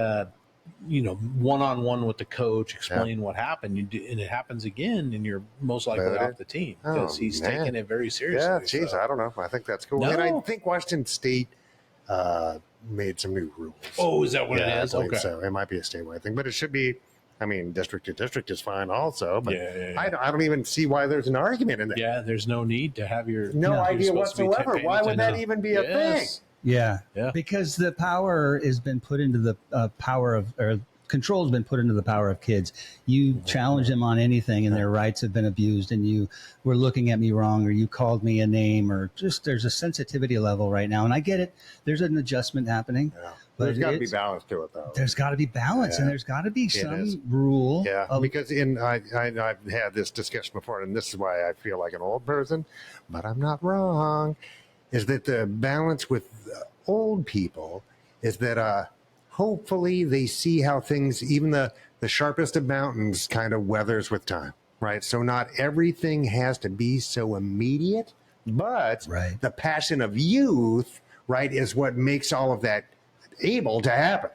one-on-one with the coach, explain what happened, and it happens again, and you're most likely off the team because he's taking it very seriously. Yeah, geez, I don't know. I think that's cool. No. And I think Washington State made some new rules. Oh, is that what it is? I believe Okay. so. It might be a statewide thing, but it should be. I mean, district to district is fine also, but I don't even see why there's an argument in that. Yeah, there's no need to have your No idea you're supposed to be whatsoever. paying Why would that attention. even be a thing? Yeah. Yeah. Because the power has been put into the control has been put into the power of kids. You challenge them on anything and their rights have been abused, and you were looking at me wrong, or you called me a name, or just there's a sensitivity level right now. And I get it. There's an adjustment happening. Yeah. But There's got to be balance to it, though. There's got to be balance, Yeah. and there's got to be It is. some rule. Yeah, of, because I've had this discussion before, and this is why I feel like an old person, but I'm not wrong, is that the balance with old people is that hopefully they see how things, even the sharpest of mountains kind of weathers with time, right? So not everything has to be so immediate, but Right. the passion of youth, right, is what makes all of that able to happen.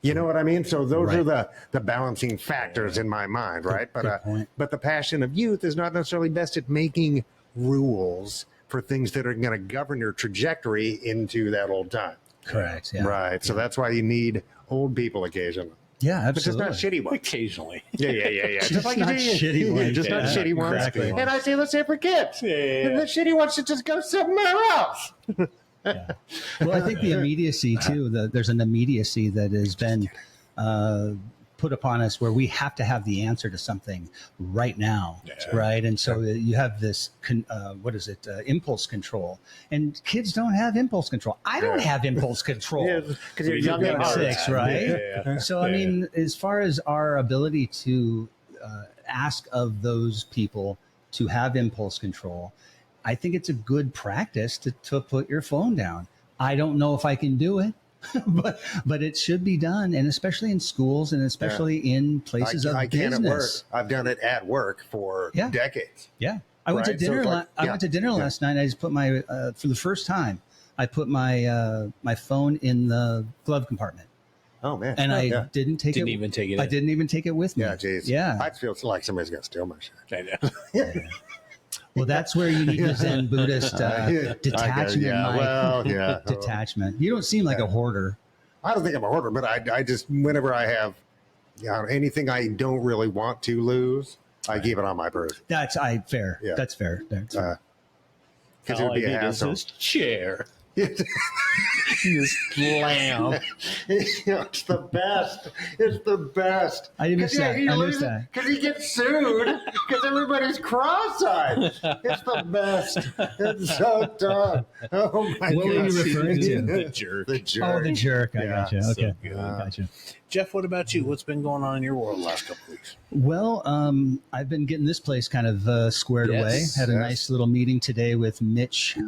You know what I mean? So those Right. are the balancing factors in my mind, right? good point. But the passion of youth is not necessarily best at making rules for things that are going to govern your trajectory into that old time. Correct. Yeah. Right. So that's why you need old people occasionally. Yeah, But just absolutely. not shitty ones. Occasionally. Yeah. Just not shitty ones. Just not Yeah, shitty ones. exactly. And I say, let's say for kids. And the shitty ones should just go somewhere else. Yeah. Well, I think the immediacy too. There's an immediacy that has been put upon us where we have to have the answer to something right now, right? And so you have this impulse control, and kids don't have impulse control. I don't have impulse control. Because you're young Grade at heart. 6, right? So I mean, as far as our ability to ask of those people to have impulse control, I think it's a good practice to put your phone down. I don't know if I can do it, but it should be done, and especially in schools and especially in places of I can at work. business. I've done it at work for decades. Yeah, I went to Right, so dinner. it's like- I went to dinner last night. I just put my for the first time. I put my my phone in the glove compartment, Oh man! and I yeah. didn't take Didn't it. even take it. I didn't even take it with me. Yeah, geez. Yeah. I feel like somebody's gonna steal my shit. I know. Well, that's where you need the Zen Buddhist detachment. Yeah, Mike. well, yeah. Detachment. You don't seem like a hoarder. I don't think I'm a hoarder, but I just whenever I have anything I don't really want to lose, I keep it on my person. That's fair. Yeah. That's fair. That's fair. Because it All would be I a need is hassle. this chair. This lamp. It's the best. It's the best. I didn't miss that. I missed that. Because he gets sued because everybody's cross-eyed. It's the best. It's so dumb. Oh my What were God. you referring to? The jerk. The jerk. Oh, the jerk. I Yeah, gotcha. so Okay. good. Gotcha. Jeff, what about you? What's been going on in your world the last couple of weeks? Well, I've been getting this place kind of squared away. Had a yes. nice little meeting today with Mitch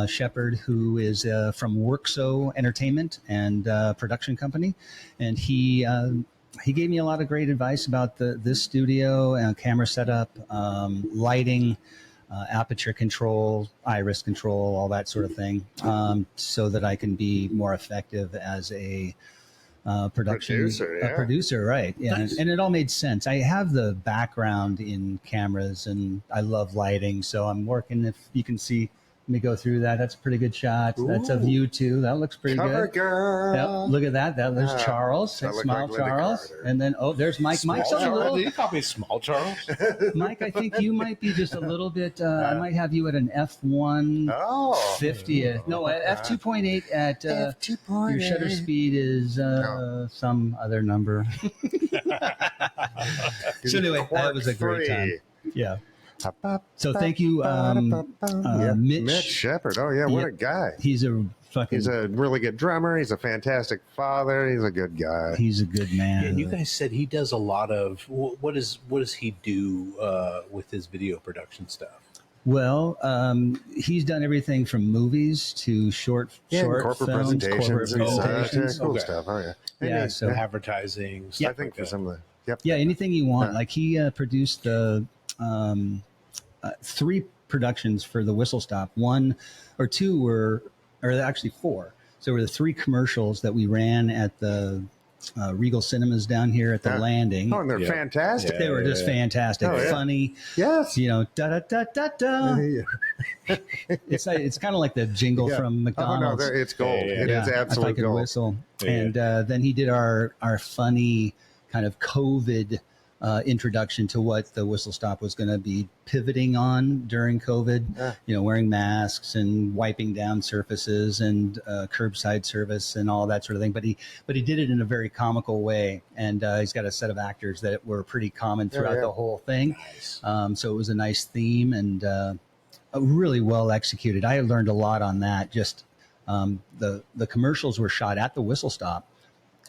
Shepard, who is from Workso Entertainment and production company, and he gave me a lot of great advice about this studio, camera setup, lighting, aperture control, iris control, all that sort of thing, so that I can be more effective as a producer, right? Yeah, Nice. and it all made sense. I have the background in cameras, and I love lighting, so I'm working. If you can see, let me go through that. That's a pretty good shot. That's of you too. That looks pretty Cover good. girl. Yep, look at that. There's Ah, Charles. I look Smile, like Linda Charles. Carter. And then there's Mike. Mike's a Charles? little. You call me Small Charles? Mike, I think you might be just a little bit. I might have you at an F150. Oh. No, F2.8 at. F2.8. Your shutter speed is some other number. So anyway, that was a great time. Yeah. So thank you, Mitch Shepard. Oh yeah, what a guy. He's a fucking. He's a really good drummer. He's a fantastic father. He's a good guy. He's a good man. And you guys said he does a lot of what does he do with his video production stuff? Well, he's done everything from movies to short corporate films, presentations corporate and such. presentations. Cool Okay. stuff. Oh yeah. And Yeah, he- so- Advertising. I Stuff think like for that. some of the yep. Yeah, anything you want. Yeah. Like he produced the 3 productions for the Whistle Stop. 1 or 2 were, or actually 4. So there were the 3 commercials that we ran at the Regal Cinemas down here at the Landing. Oh, and they're fantastic. They were just fantastic, funny. Yes. You know, da da da da da. It's kind of like the jingle from McDonald's. Oh, no, it's gold. It is absolute if I could gold. whistle. And then he did our funny kind of COVID introduction to what the Whistle Stop was going to be pivoting on during COVID. You know, wearing masks and wiping down surfaces and curbside service and all that sort of thing. But he did it in a very comical way, and he's got a set of actors that were pretty common throughout the whole thing. Nice. So it was a nice theme and really well executed. I learned a lot on that. Just the commercials were shot at the Whistle Stop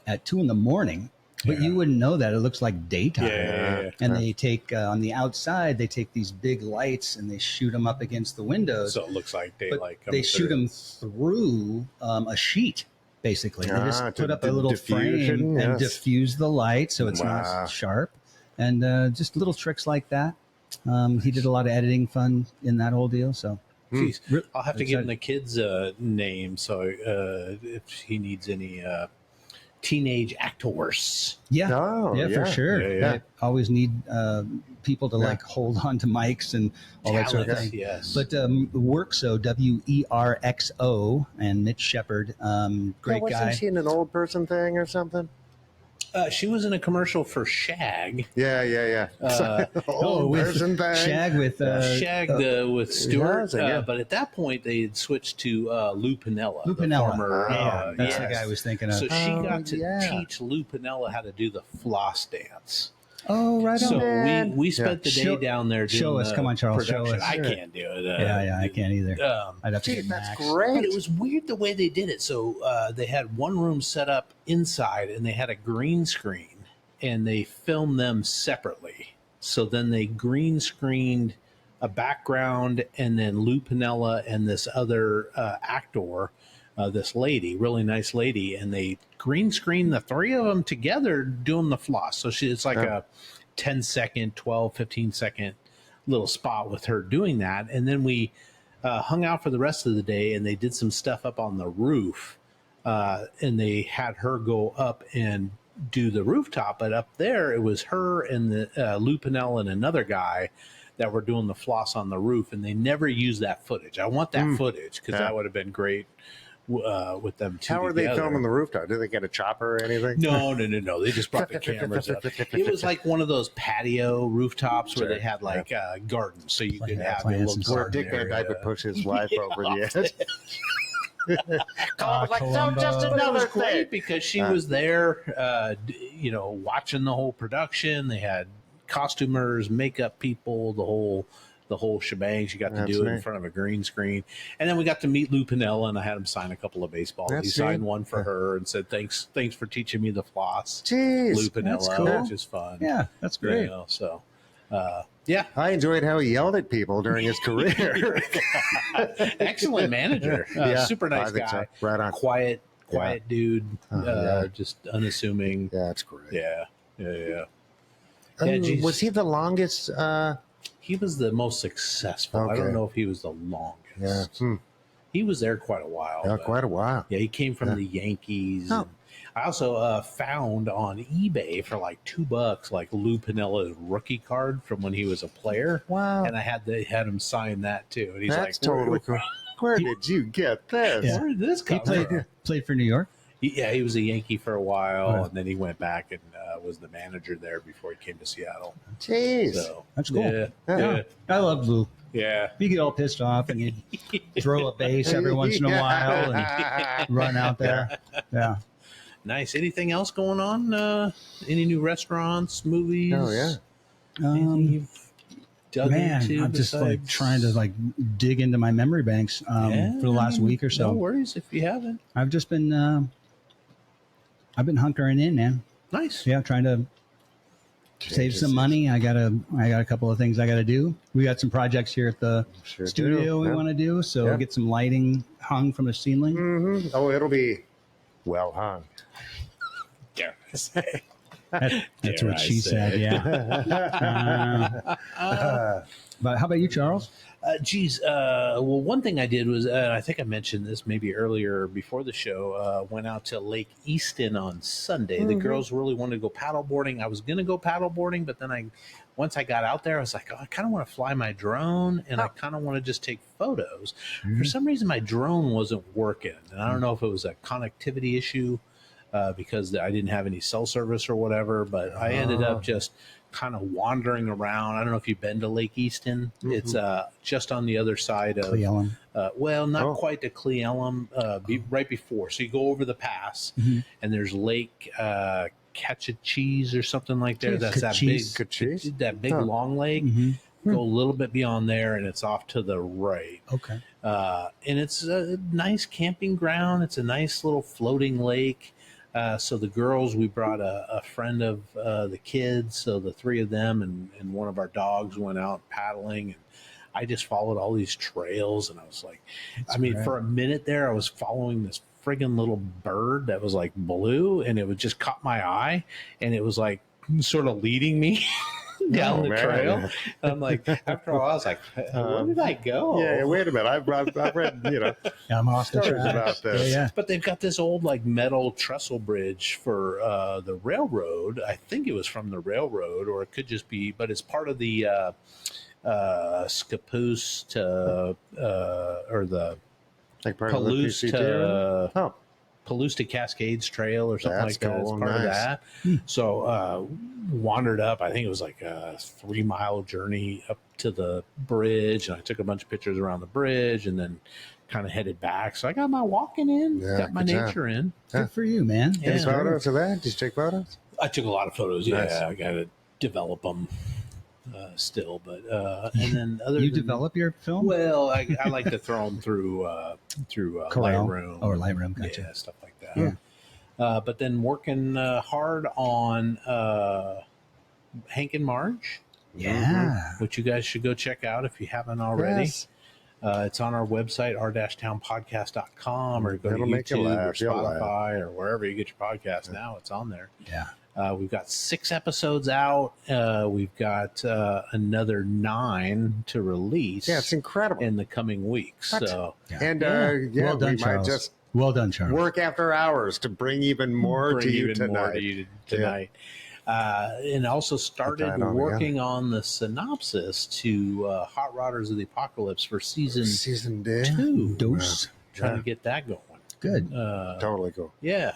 at 2 a.m. But you wouldn't know that. It looks like daytime. And they take, on the outside, they take these big lights and they shoot them up against the windows. So it looks like daylight. They shoot them through a sheet, basically. They just put up a little frame and diffuse the light so it's not sharp. And just little tricks like that. He did a lot of editing fun in that whole deal. So Jeez. I'll have to give him the kid's name. So if he needs any... teenage actors. For sure. Yeah. Always need people to like hold on to mics and all that sort of thing. Yes. But Workso, WERXO, and Mitch Shepard, great guy. Wasn't she in an old person thing or something? She was in a commercial for Shag. Yeah. Old with person thing. Shag with with Stewart. Yeah. But at that point, they had switched to Lou Piniella. Lou Piniella. Former, That's the guy I was thinking of. So she got to teach Lou Piniella how to do the floss dance. Oh, right on. So we spent the day down there doing show us. Come on, Charles. production. Show us. I can't do it. I can't either. I'd have to get That's Max. great. But it was weird the way they did it. So they had one room set up inside, and they had a green screen, and they filmed them separately. So then they green screened a background, and then Lou Piniella and this other actor, this lady, really nice lady, and they green screened the three of them together doing the floss. So it's like a 10-second, 12, 15-second little spot with her doing that. And then we hung out for the rest of the day, and they did some stuff up on the roof, and they had her go up and do the rooftop. But up there, it was her and the Lou Piniella and another guy that were doing the floss on the roof, and they never used that footage. I want that footage because that would have been great with them two. How are they filming the rooftop? Do they get a chopper or anything? No. They just brought the cameras up. It was like one of those patio rooftops where they had like gardens, so you could have a little where Dick Van Dyke would push his wife over the edge. Just another great thing. because she was there, watching the whole production. They had costumers, makeup people, the whole shebang. She got to do it in front of a green screen. And then we got to meet Lou Piniella, and I had him sign a couple of baseballs. He signed one for her and said, thanks for teaching me the floss. Jeez, Lou Piniella, which is fun. Yeah, that's great. I enjoyed how he yelled at people during his career. Excellent manager. Super nice guy. So. Right on. Quiet dude. Just unassuming. Yeah, that's great. Yeah. Was he the longest? He was the most successful. Okay. I don't know if he was the longest. Yeah. He was there quite a while. Yeah, quite a while. Yeah, he came from the Yankees. Oh. I also found on eBay for like $2, like Lou Piniella's rookie card from when he was a player. Wow. And I had him sign that too. And he's That's like, totally cool. Where did you get this? Where did this come He from? played for New York. He was a Yankee for a while, and then he went back and was the manager there before he came to Seattle. Jeez. So That's cool. Yeah. I love Lou. Yeah. You get all pissed off and you throw a base every once in a while and run out there. Yeah. Nice. Anything else going on? Any new restaurants, movies? Oh, yeah. Anything you've dug into? I'm just like trying to like dig into my memory banks for the last week or so. No worries if you haven't. I've just been hunkering in, man. Nice. Yeah, trying to save some money. I got a couple of things I got to do. We got some projects here at the studio we want to do. So get some lighting hung from the ceiling. Mm-hmm. Oh, it'll be well hung. Dare I say. That's what she said. Yeah. But how about you, Charles? Well, one thing I did was, I think I mentioned this maybe earlier before the show, went out to Lake Easton on Sunday. The girls really wanted to go paddleboarding. I was going to go paddleboarding, but then once I got out there, I was like, oh, I kind of want to fly my drone and I kind of want to just take photos. For some reason, my drone wasn't working. And I don't know if it was a connectivity issue because I didn't have any cell service or whatever, but I ended up just kind of wandering around. I don't know if you've been to Lake Easton. It's just on the other side of Cleellum. Well, not quite to Cleellum, right before. So you go over the pass, and there's Lake Catch-a-Cheese or something like that. That's that big long lake. Go a little bit beyond there, and it's off to the right. Okay. And it's a nice camping ground. It's a nice little floating lake. So the girls, we brought a friend of the kids, so the three of them and one of our dogs went out paddling, and I just followed all these trails, and I was like, for a minute there, I was following this friggin' little bird that was like blue, and it would just caught my eye, and it was like sort of leading me down the trail. And I'm like, after a while, I was like, where did I go? Yeah, wait a minute. I've read, I'm off the stories track. about this. Yeah. But they've got this old like metal trestle bridge for the railroad. I think it was from the railroad, or it could just be, but it's part of the Scappoose to or the Like part Palouse of the to Palouse to Cascades Trail or something like that. It's cool. part of Nice. that. So wandered up. I think it was like a 3-mile journey up to the bridge, and I took a bunch of pictures around the bridge, and then kind of headed back. So I got my walking in, got my nature in. Good for you, man. Yeah. Any photos of that? Did you take photos? I took a lot of photos. Nice. Yeah, I got to develop them still. But and then You develop your film? Well, I like to throw them through Lightroom. Or Lightroom, gotcha. Yeah, stuff like that. Yeah. But then working hard on Hank and Marge. Yeah. Which you guys should go check out if you haven't already. Yes. It's on our website, r-townpodcast.com, or go It'll to make you YouTube or laugh. You'll laugh. Spotify or wherever you get your podcast now. It's on there. Yeah. We've got 6 episodes out. We've got another 9 to release. Yeah, it's incredible. In the coming weeks. What? So, And well done, we Charles. might just Well done, Charles. work after hours to bring even more bring to you even more tonight. to you tonight. And also started Put that on working on the synopsis to Hot Rodders of the Apocalypse for season 2. Dose. Trying to get that going. Good. Totally cool. Yeah.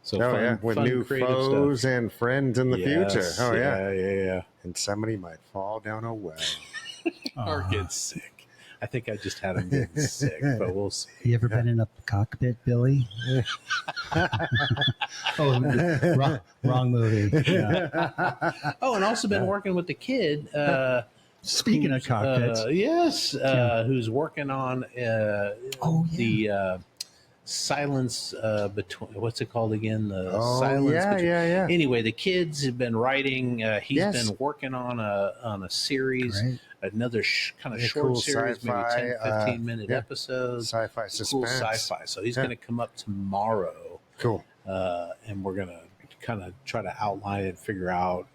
So With fun new creative foes stuff. and friends in the Yes, future. Oh, yeah. Yeah. And somebody might fall down a well. Or get sick. I think I just had him getting sick, but we'll see. You ever been in a cockpit, Billy? Wrong movie. Yeah. Oh, and also been working with the kid. Speaking of cockpits, Who's working on the silence between, what's it called again? The silence between. Yeah. Anyway, the kids have been writing. He's been working on a series. Great. Another kind of short cool series, sci-fi, maybe 10, 15-minute episodes. Sci-fi Cool suspense. sci-fi. So he's going to come up tomorrow. Cool. And we're going to kind of try to outline and figure out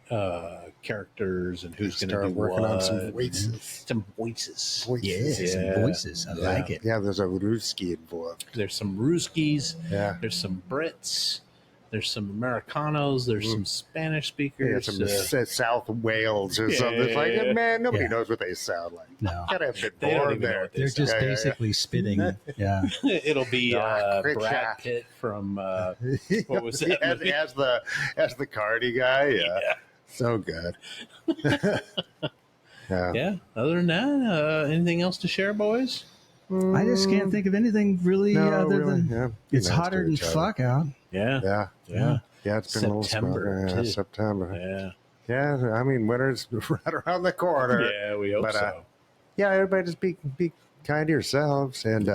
characters and who's going to Start do working what. on some voices. Some voices. yeah, some voices. I like it. Yeah, there's a Ruski involved. There's some Ruskies. Yeah. There's some Brits. There's some Americanos. There's some Spanish Yeah, speakers. some South Wales or something. It's like, man, nobody knows what they sound like. No. Gotta have been They don't born even know there. what they They're just Yeah. basically spitting. Yeah. It'll be Great Brad shot. Pitt from what was that movie? as the Cardi guy. Yeah. So good. Yeah. Yeah. Other than that, anything else to share, boys? I just can't think of anything really No, other really, than yeah. it's Nice hotter to than each other. fuck out. Yeah. Yeah. It's been a September, little smoker. too. September. Yeah. Yeah. I mean, winter's right around the corner. Yeah, we hope But, so. Yeah, everybody just be kind to yourselves, and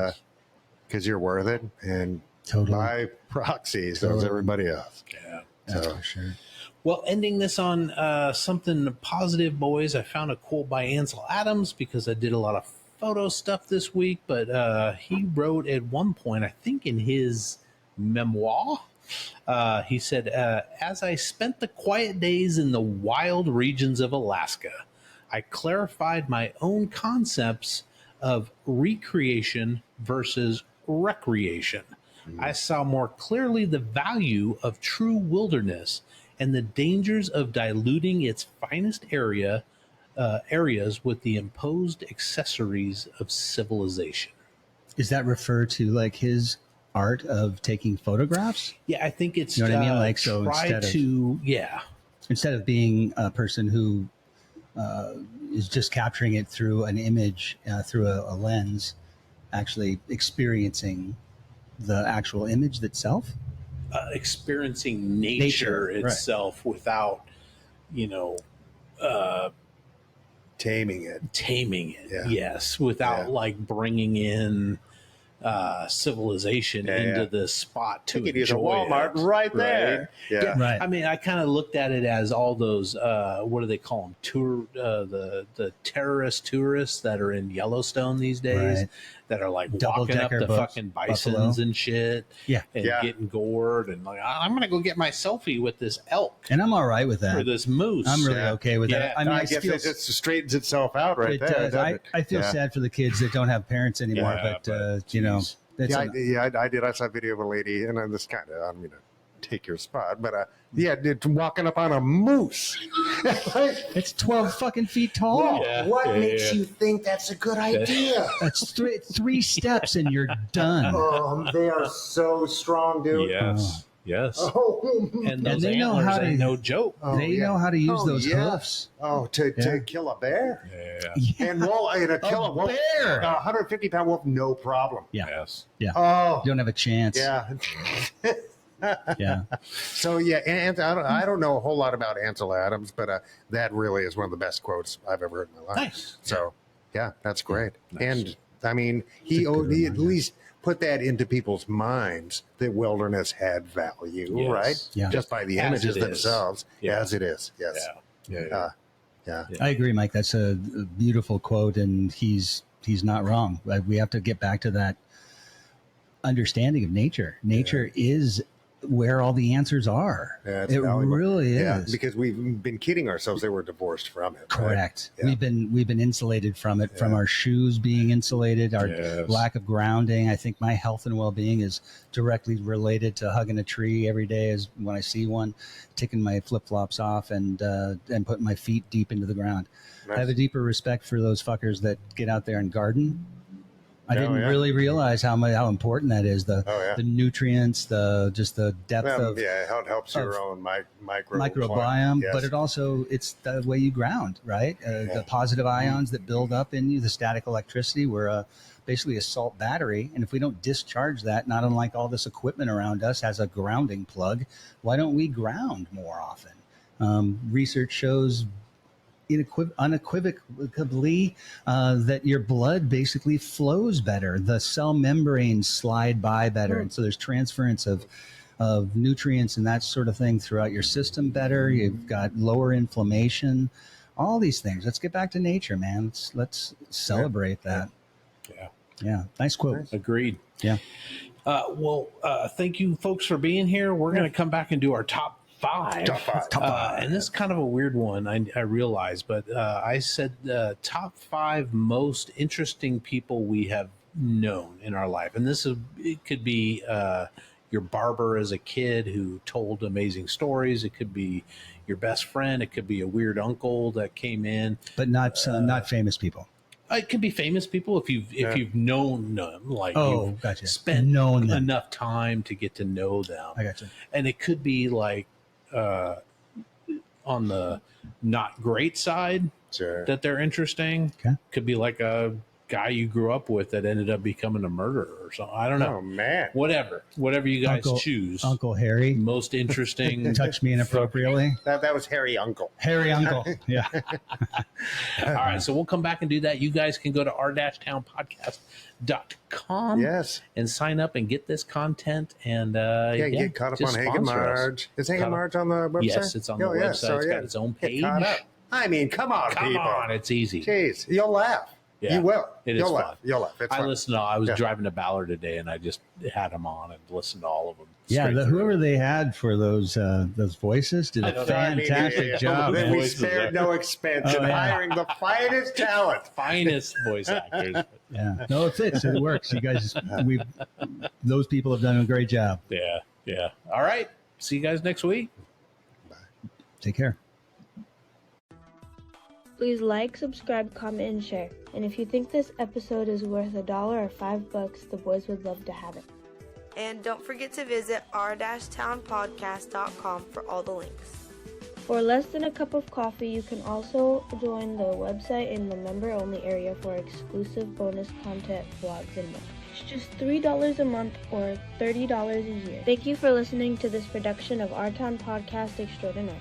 because you're worth it, and Totally. by proxy, so is Totally. everybody else. Yeah. That's So- for sure. Well, ending this on something positive, boys. I found a quote by Ansel Adams because I did a lot of photo stuff this week, but he wrote at one point, I think in his memoir, he said, as I spent the quiet days in the wild regions of Alaska, I clarified my own concepts of recreation versus recreation. I saw more clearly the value of true wilderness and the dangers of diluting its finest areas with the imposed accessories of civilization. Is that refer to like his art of taking photographs? Yeah, I think it's You know what I mean? Like, so instead of being a person who is just capturing it through an image, through a lens, actually experiencing the actual image itself, experiencing nature itself without, taming it. Yes, without like bringing in civilization into this spot to enjoy use a Walmart right there. Yeah. Right. I mean, I kind of looked at it as all those what do they call them? The terrorist tourists that are in Yellowstone these days that are like walking up the fucking bisons buffalo. And shit. Yeah. And getting gored and like I'm gonna go get my selfie with this elk. And I'm all right with that. Or this moose. I'm really okay with that. I mean, I guess it just straightens itself out right there. Does. I feel sad for the kids that don't have parents anymore, but you know. I did. I saw a video of a lady, and I'm just kind of, I'm going to take your spot, but walking up on a moose. It's 12 fucking feet tall. What makes you think that's a good idea? That's three steps and you're done. Oh, they are so strong, dude. Yes. Yes. Oh. And those they know how to, ain't no joke. They know how to use those hoofs. Oh, to kill a bear. Yeah. And kill a wolf. Bear. 150-pound wolf, no problem. Yeah. Yes. Yeah. Oh. You don't have a chance. Yeah. Yeah. So and I don't know a whole lot about Ansel Adams, but that really is one of the best quotes I've ever heard in my life. Nice. So that's great. Nice. And I mean, he at least put that into people's minds that wilderness had value, right? Yeah. Just by the images themselves, as it is. Yes. Yeah. I agree, Mike. That's a beautiful quote, and he's not wrong. We have to get back to that understanding of nature. Nature is where all the answers are. Yeah, it really is. Yeah, because we've been kidding ourselves that we're divorced from it. Correct. Right? Yeah. We've been insulated from it, from our shoes being insulated, our lack of grounding. I think my health and well-being is directly related to hugging a tree every day as when I see one, taking my flip-flops off and putting my feet deep into the ground. Nice. I have a deeper respect for those fuckers that get out there and garden. I didn't really realize how important that is. The nutrients, just the depth of how it helps your own microbiome, but it's the way you ground, right? The positive ions that build up in you, the static electricity. We're basically a salt battery, and if we don't discharge that, not unlike all this equipment around us has a grounding plug. Why don't we ground more often? Research shows unequivocally that your blood basically flows better. The cell membranes slide by better. And so there's transference of nutrients and that sort of thing throughout your system better. You've got lower inflammation, all these things. Let's get back to nature, man. Let's celebrate that. Yeah. Nice quote. Agreed. Yeah. Thank you folks for being here. We're going to come back and do our top five. And this is kind of a weird one, I realize, but I said top 5 most interesting people we have known in our life. And it could be your barber as a kid who told amazing stories. It could be your best friend. It could be a weird uncle that came in. But not famous people. It could be famous people if you've known them, like gotcha. Spent enough time to get to know them. I gotcha. And it could be like on the not great side that they're interesting. Okay. Could be like a guy you grew up with that ended up becoming a murderer or something. I don't know. Oh man. Whatever you guys choose. Uncle Harry. Most interesting. Touch me inappropriately. That was Harry Uncle. Harry Uncle. Yeah. All right. So we'll come back and do that. You guys can go to r-townpodcast.com and sign up and get this content and get caught up on Hank and Marge. Is Hank and Marge on the website? Yes, it's on the website. It's got its own page. I mean, come on, people. Come on, it's easy. Jeez, you'll laugh. Yeah. You will. It is You'll fun. laugh. You'll laugh. It's I fun. listened to. I was Yeah. driving to Ballard today, and I just had them on and listened to all of them. Yeah, straight through. whoever they had for those voices did I a know. fantastic job. Then man. we Voices spared there. no expense in Oh, yeah. hiring the finest talent. Finest voice actors. Yeah, no, it fits. It works. You guys, those people have done a great job. Yeah, yeah. All right. See you guys next week. Take care. Please like, subscribe, comment, and share. And if you think this episode is worth $1 or $5, the boys would love to have it. And don't forget to visit r-townpodcast.com for all the links. For less than a cup of coffee, you can also join the website in the member-only area for exclusive bonus content, vlogs, and more. It's just $3 a month or $30 a year. Thank you for listening to this production of Our Town Podcast Extraordinaire.